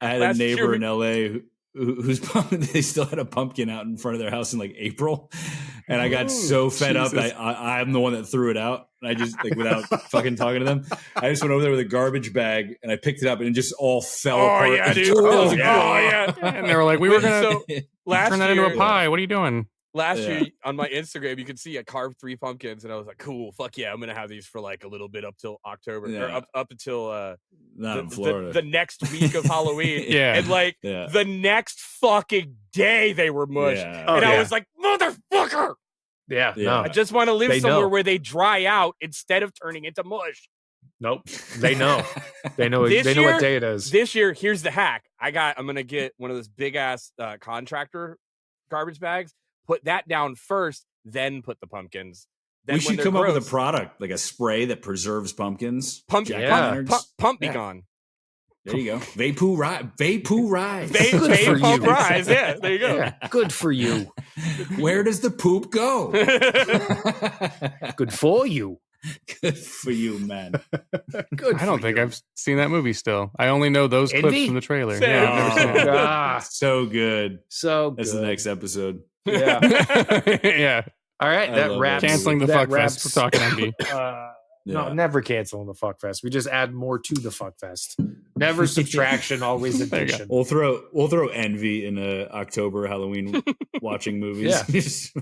I had a neighbor in LA whose pumpkin, they still had a pumpkin out in front of their house in like April, and I got so fed up. I'm the one that threw it out, and I just like without fucking talking to them, I just went over there with a garbage bag and I picked it up and it just all fell apart. Yeah, dude. And they were like, we were gonna turn that into a pie. What are you doing? Last year on my Instagram, you could see I carved 3 pumpkins, and I was like, "Cool, fuck yeah, I'm gonna have these for like a little bit up till October, or up until not in Florida, the next week of Halloween." And like the next fucking day they were mush, and I was like, "Motherfucker!" Yeah, no. I just want to live somewhere where they dry out instead of turning into mush. Nope, they know. They know. They know what day it is. This year, here's the hack. I'm gonna get one of those big ass contractor garbage bags. Put that down first, then put the pumpkins. Then we should come up with a product, like a spray that preserves pumpkins. Pump be gone. There you go. Vaporize. Vape rise. Yeah, there you go. Yeah, good for you. Where does the poop go? Good for you. Good for you, man. Good. I don't think I've seen that movie still. I only know those clips from the trailer. Yeah, I've never seen it. So good. So good. That's the next episode. Yeah. Yeah. All right. That wraps. Canceling the fuck fest. We're talking MD. No, never canceling the fuck fest. We just add more to the fuck fest. Never subtraction, always addition. We'll throw Envy in October Halloween watching movies. Yeah. Just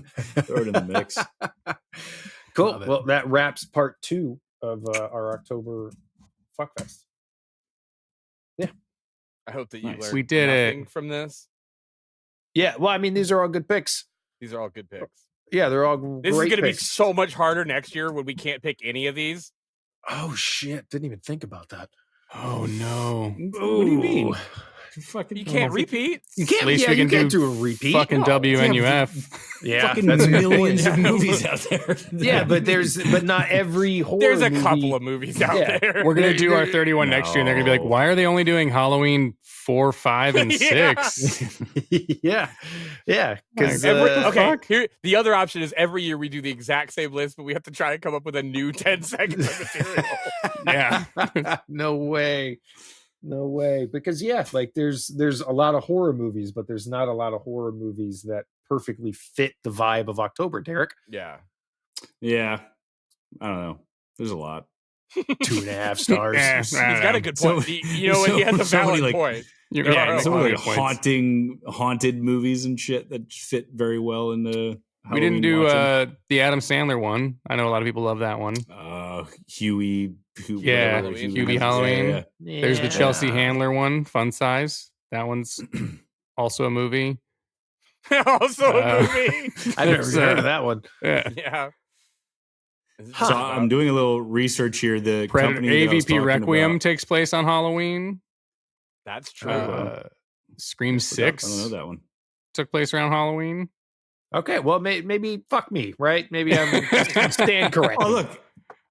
throw it in the mix. Cool. Well, that wraps part 2 of our October fuck fest. Yeah. I hope that you learned we did nothing it from this. Yeah. Well, I mean, these are all good picks. These are all good picks. Yeah, they're all great. This is going to be picks. so much harder next year when we can't pick any of these. Oh shit! Didn't even think about that. Oh no! What do you mean? You can't repeat. You can't. At least we can do a repeat. Fucking WNUF. Yeah, fucking millions of movies out there. Yeah, but not every horror. There's a movie. couple of movies out there. We're gonna do our 31 next year, and they're gonna be like, "Why are they only doing Halloween 4, 5, and 6?" Yeah. Because here the other option is every year we do the exact same list, but we have to try and come up with a new 10 seconds of material. Yeah. No way. Because like there's a lot of horror movies, but there's not a lot of horror movies that perfectly fit the vibe of October, Derek. Yeah. I don't know. There's a lot. 2.5 stars. He's got a good point. He has a valid point. Some like haunted movies and shit that fit very well in the we didn't do the Adam Sandler one. I know a lot of people love that one. Huey Halloween. Yeah. There's the Chelsea Handler one, Fun Size. That one's also a movie. Also a movie. I never heard of that one. Yeah. So I'm doing a little research here. The Predator company AVP Requiem takes place on Halloween. That's true. Scream I 6 don't know that one. took place around Halloween. Okay, well, maybe fuck me, right? Maybe I'm stand corrected. Oh, look.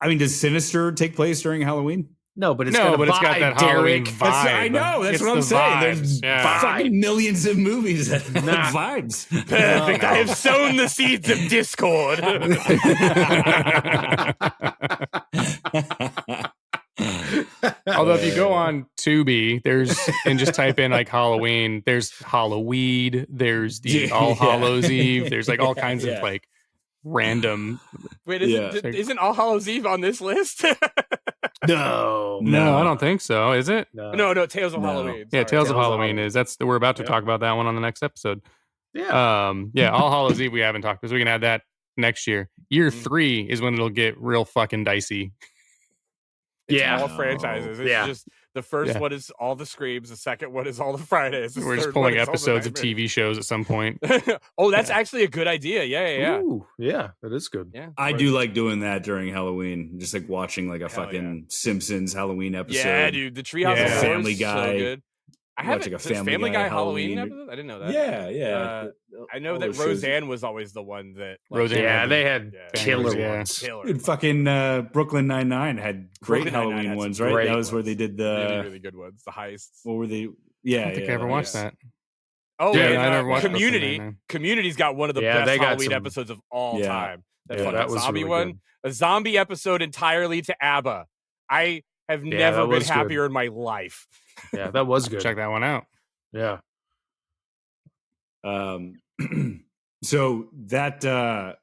I mean, does Sinister take place during Halloween? No, but it's No, got but it's got that Halloween Derick. vibe. I know. That's It's what I'm the saying. vibes, There's yeah. fucking millions of movies that have Nah. vibes. Perfect. I have sown the seeds of discord. Although if you go on Tubi, there's and just type in like Halloween, there's Halloween, there's the Yeah. All Hallows Eve, there's like all Yeah, kinds yeah. of like random. Wait, Yeah. isn't All Hallows Eve on this list? No, No, I don't think so. Is it? no, Tales of No. Halloween. Yeah, Sorry. Tales of Tales of Halloween Halloween. is we're about to Yeah. talk about that one on the next episode. Yeah. Yeah, All Hallows Eve we haven't talked about, so we can add that next year. Year Mhm. 3 is when it'll get real fucking dicey. It's Yeah. all No. franchises. It's Yeah. just the first Yeah. one is all the Screams, the second one is all the Fridays. The We're just third pulling one is all the episodes of Nightmares. TV shows at some point. Oh, that's actually a good idea. Yeah. Ooh, yeah, that is good. Yeah. I do like doing that during Halloween, just like watching like a Hell fucking Simpsons Halloween episode. Yeah, dude. The Treehouse Yeah. of Horror Family is Guy. so good. I Watch, haven't like, a does Family Guy Halloween Halloween. episode. I didn't know that. Yeah. I know all that those shows. Roseanne was always the one that Roseanne Yeah, had they had Yeah. killer Yeah. ones. killer. Dude, fucking Brooklyn Nine-Nine had great Brooklyn Nine-Nine Halloween had some ones, right? great That was where ones. they did the really, really good ones. The heists. what were they? Yeah, I don't think I ever the watched heists. that. Oh, Yeah, and, I never watched Brooklyn Community. Nine-Nine. Community's got one of the Yeah, best they got Halloween some- episodes of all Yeah. time. That Yeah, fucking that was zombie really one. good. A zombie episode entirely to ABBA. I have Yeah, never that been was good. happier in my life. Yeah, that was good. Check that one out. Yeah. So that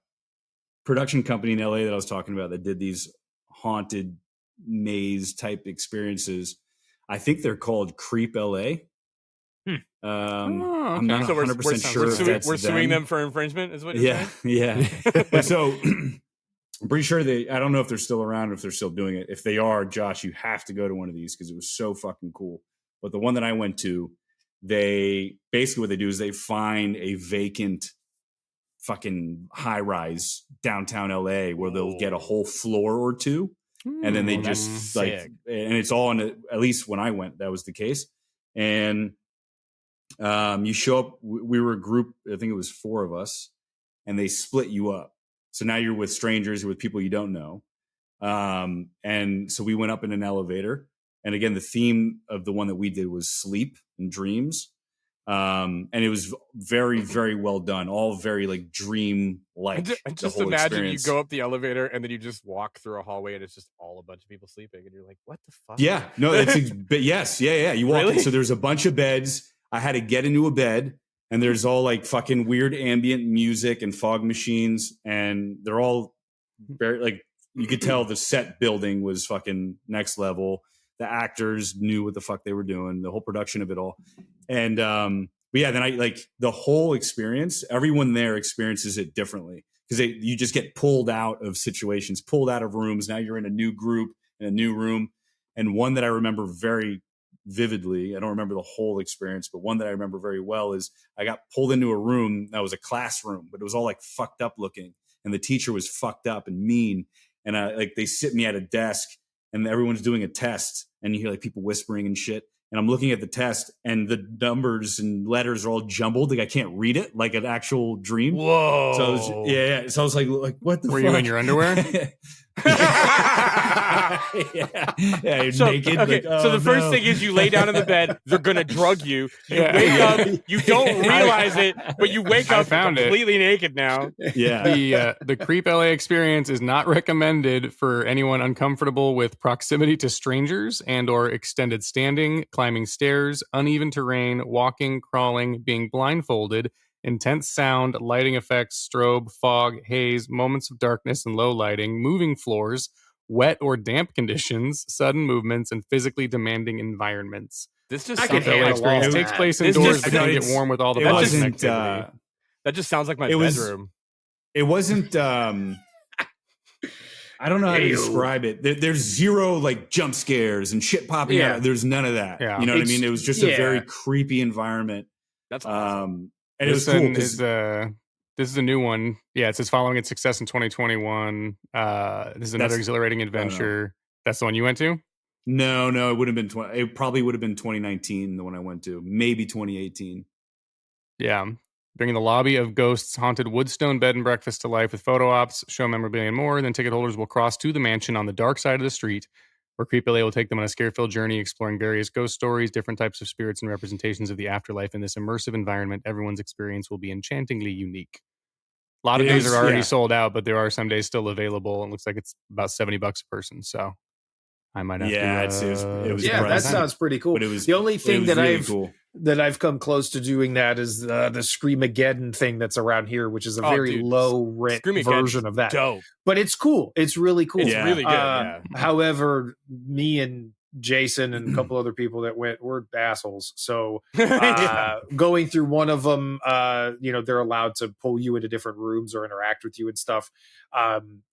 production company in LA that I was talking about that did these haunted maze type experiences, I think they're called Creep LA. Hmm. I'm okay. not So 100% sure if that's we're suing them. them for infringement, is what you're Yeah, saying? yeah. But so I'm pretty sure I don't know if they're still around or if they're still doing it. If they are, Josh, you have to go to one of these because it was so fucking cool. But the one that I went to, they basically what they do is they find a vacant fucking high rise downtown LA where they'll get a whole floor or two. And then they Ooh, just that's like, sick. and it's all in at least when I went, that was the case. And you show up, we were a group, I think it was 4 of us, and they split you up. So now you're with strangers, you're with people you don't know. And so we went up in an elevator. And again, the theme of the one that we did was sleep and dreams. And it was very, very well done. All very like dream like. And just imagine you go up the elevator and then you just walk through a hallway and it's just all a bunch of people sleeping and you're like, what the fuck? Yeah, no, but yes, yeah. You walk Really? in, so there's a bunch of beds. I had to get into a bed, and there's all like fucking weird ambient music and fog machines, and they're all very like you could tell the set building was fucking next level. The actors knew what the fuck they were doing, the whole production of it all. And but yeah, then I like the whole experience, everyone there experiences it differently because you just get pulled out of situations, pulled out of rooms. Now you're in a new group, in a new room. And one that I remember very vividly, I don't remember the whole experience, but one that I remember very well is I got pulled into a room that was a classroom, but it was all like fucked up looking. And the teacher was fucked up and mean. And like they sit me at a desk and everyone's doing a test and you hear like people whispering and shit. And I'm looking at the test and the numbers and letters are all jumbled. Like I can't read it like an actual dream. Whoa. So I was, yeah. So I was like what the Were fuck? you in your underwear? yeah, you're So, naked. okay, like, so the oh, first no. thing is you lay down in the bed. They're gonna drug you. You Yeah. wake up. You don't realize it, but you wake I up found it. completely naked now. Yeah. The Creep LA experience is not recommended for anyone uncomfortable with proximity to strangers and or extended standing, climbing stairs, uneven terrain, walking, crawling, being blindfolded, intense sound, lighting effects, strobe, fog, haze, moments of darkness and low lighting, moving floors, wet or damp conditions, sudden movements, and physically demanding environments. This just I sounds can LA like handle all experience that. takes place This indoors, just- but can No, get it's- warm with all the it buzzing wasn't activity. that just sounds like my It was- bedroom. It wasn't I don't know how to Ew. describe it. There's zero like jump scares and shit popping Yeah. out. There's none of that. Yeah. You know what I It's- mean? It was just a yeah. very creepy environment. That's awesome. And it was cool because This is a new one. Yeah, it says following its success in 2021. This is another That's- exhilarating adventure. That's the one you went to? No, it would have been it probably would have been 2019, the one I went to, maybe 2018. Yeah. Bringing the lobby of Ghosts' haunted woodstone bed and breakfast to life with photo ops, show memorabilia, and more. Then ticket holders will cross to the mansion on the dark side of the street, where Creep-O-Rama will take them on a scare-filled journey exploring various ghost stories, different types of spirits, and representations of the afterlife. In this immersive environment, everyone's experience will be enchantingly unique. A lot of days are already sold out, but there are some days still available. And it looks like it's about $70 a person. So I might have to. It was that sounds pretty cool. But it was the only thing that really I've cool. that I've come close to doing that is the Screamageddon thing that's around here, which is a very low rent version of that. Dope. But it's cool. It's really cool. It's really good. However, me and Jason and a couple other people that went were assholes. So going through one of them, they're allowed to pull you into different rooms or interact with you and stuff.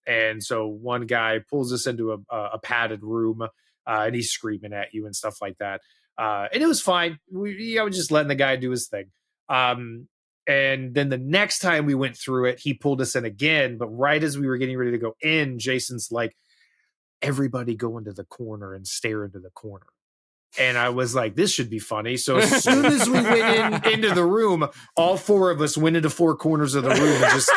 And so one guy pulls us into a padded room and he's screaming at you and stuff like that. And it was fine. I was just letting the guy do his thing. And then the next time we went through it, he pulled us in again. But right as we were getting ready to go in, Jason's like, everybody go into the corner and stare into the corner. And I was like, this should be funny. So as soon as we went into the room, all four of us went into four corners of the room and just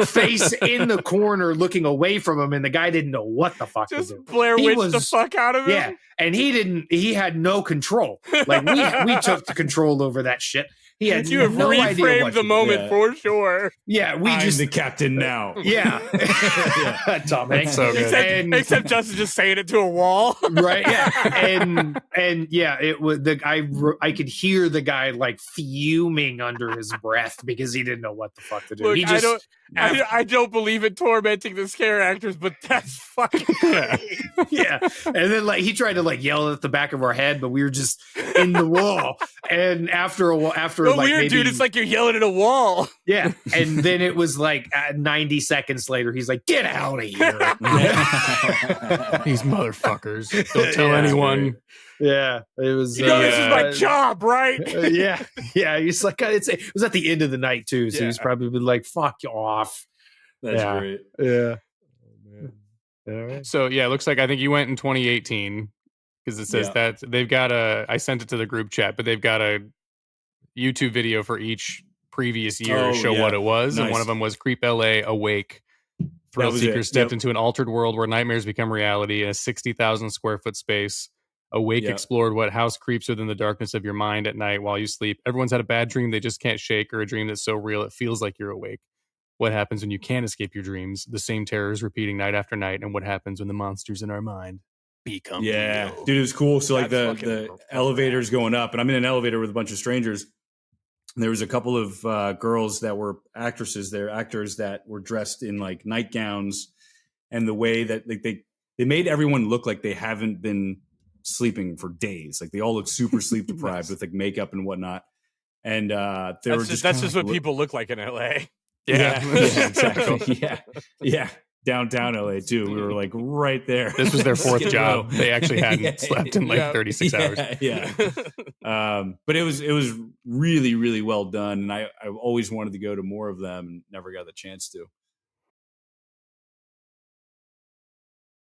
face in the corner looking away from him. And the guy didn't know what the fuck Just to do. Blair Witch the fuck out of him. Yeah. And he had no control. Like we took the control over that shit. He had you have no idea reframed what the moment for sure. Yeah, I'm the captain now. Yeah. Tom Hanks. So good. Except Justin just saying it to a wall. Right. Yeah. And yeah, it was I could hear the guy like fuming under his breath because he didn't know what the fuck to do. Look, I don't believe in tormenting the scare actors, but that's fucking yeah. And then like he tried to like yell at the back of our head, but we were just in the wall. And after like weird, maybe, dude, it's like you're yelling at a wall. Yeah. And then it was like 90 seconds later, he's like, get out of here. These motherfuckers. Don't tell anyone. Yeah. It was You know, this is my job, right? Yeah. Yeah. He's like, it was at the end of the night too. So he's probably been like, fuck you off. That's great. Yeah. All right. So yeah, it looks like I think you went in 2018 because it says that they've got I sent it to the group chat, but they've got a YouTube video for each previous year to show what it was. Nice. And one of them was Creep-O-Rama Awake. Thrill seekers stepped into an altered world where nightmares become reality in a 60,000 square foot space. Awake explored what house creeps within the darkness of your mind at night while you sleep. Everyone's had a bad dream they just can't shake, or a dream that's so real it feels like you're awake. What happens when you can't escape your dreams? The same terrors repeating night after night. And what happens when the monsters in our mind become real? Dude, it was cool. So like the elevators going up, and I'm in an elevator with a bunch of strangers. And there was a couple of girls that were actors that were dressed in like nightgowns, and the way that like they made everyone look like they haven't been sleeping for days. Like they all look super sleep deprived with like makeup and whatnot. And that's just what people look like in LA. Yeah, exactly. Yeah. Downtown LA too. We were like right there. This was their fourth job. They actually hadn't slept in like 36 hours. Yeah. But it was really, really well done. And I always wanted to go to more of them and never got the chance to.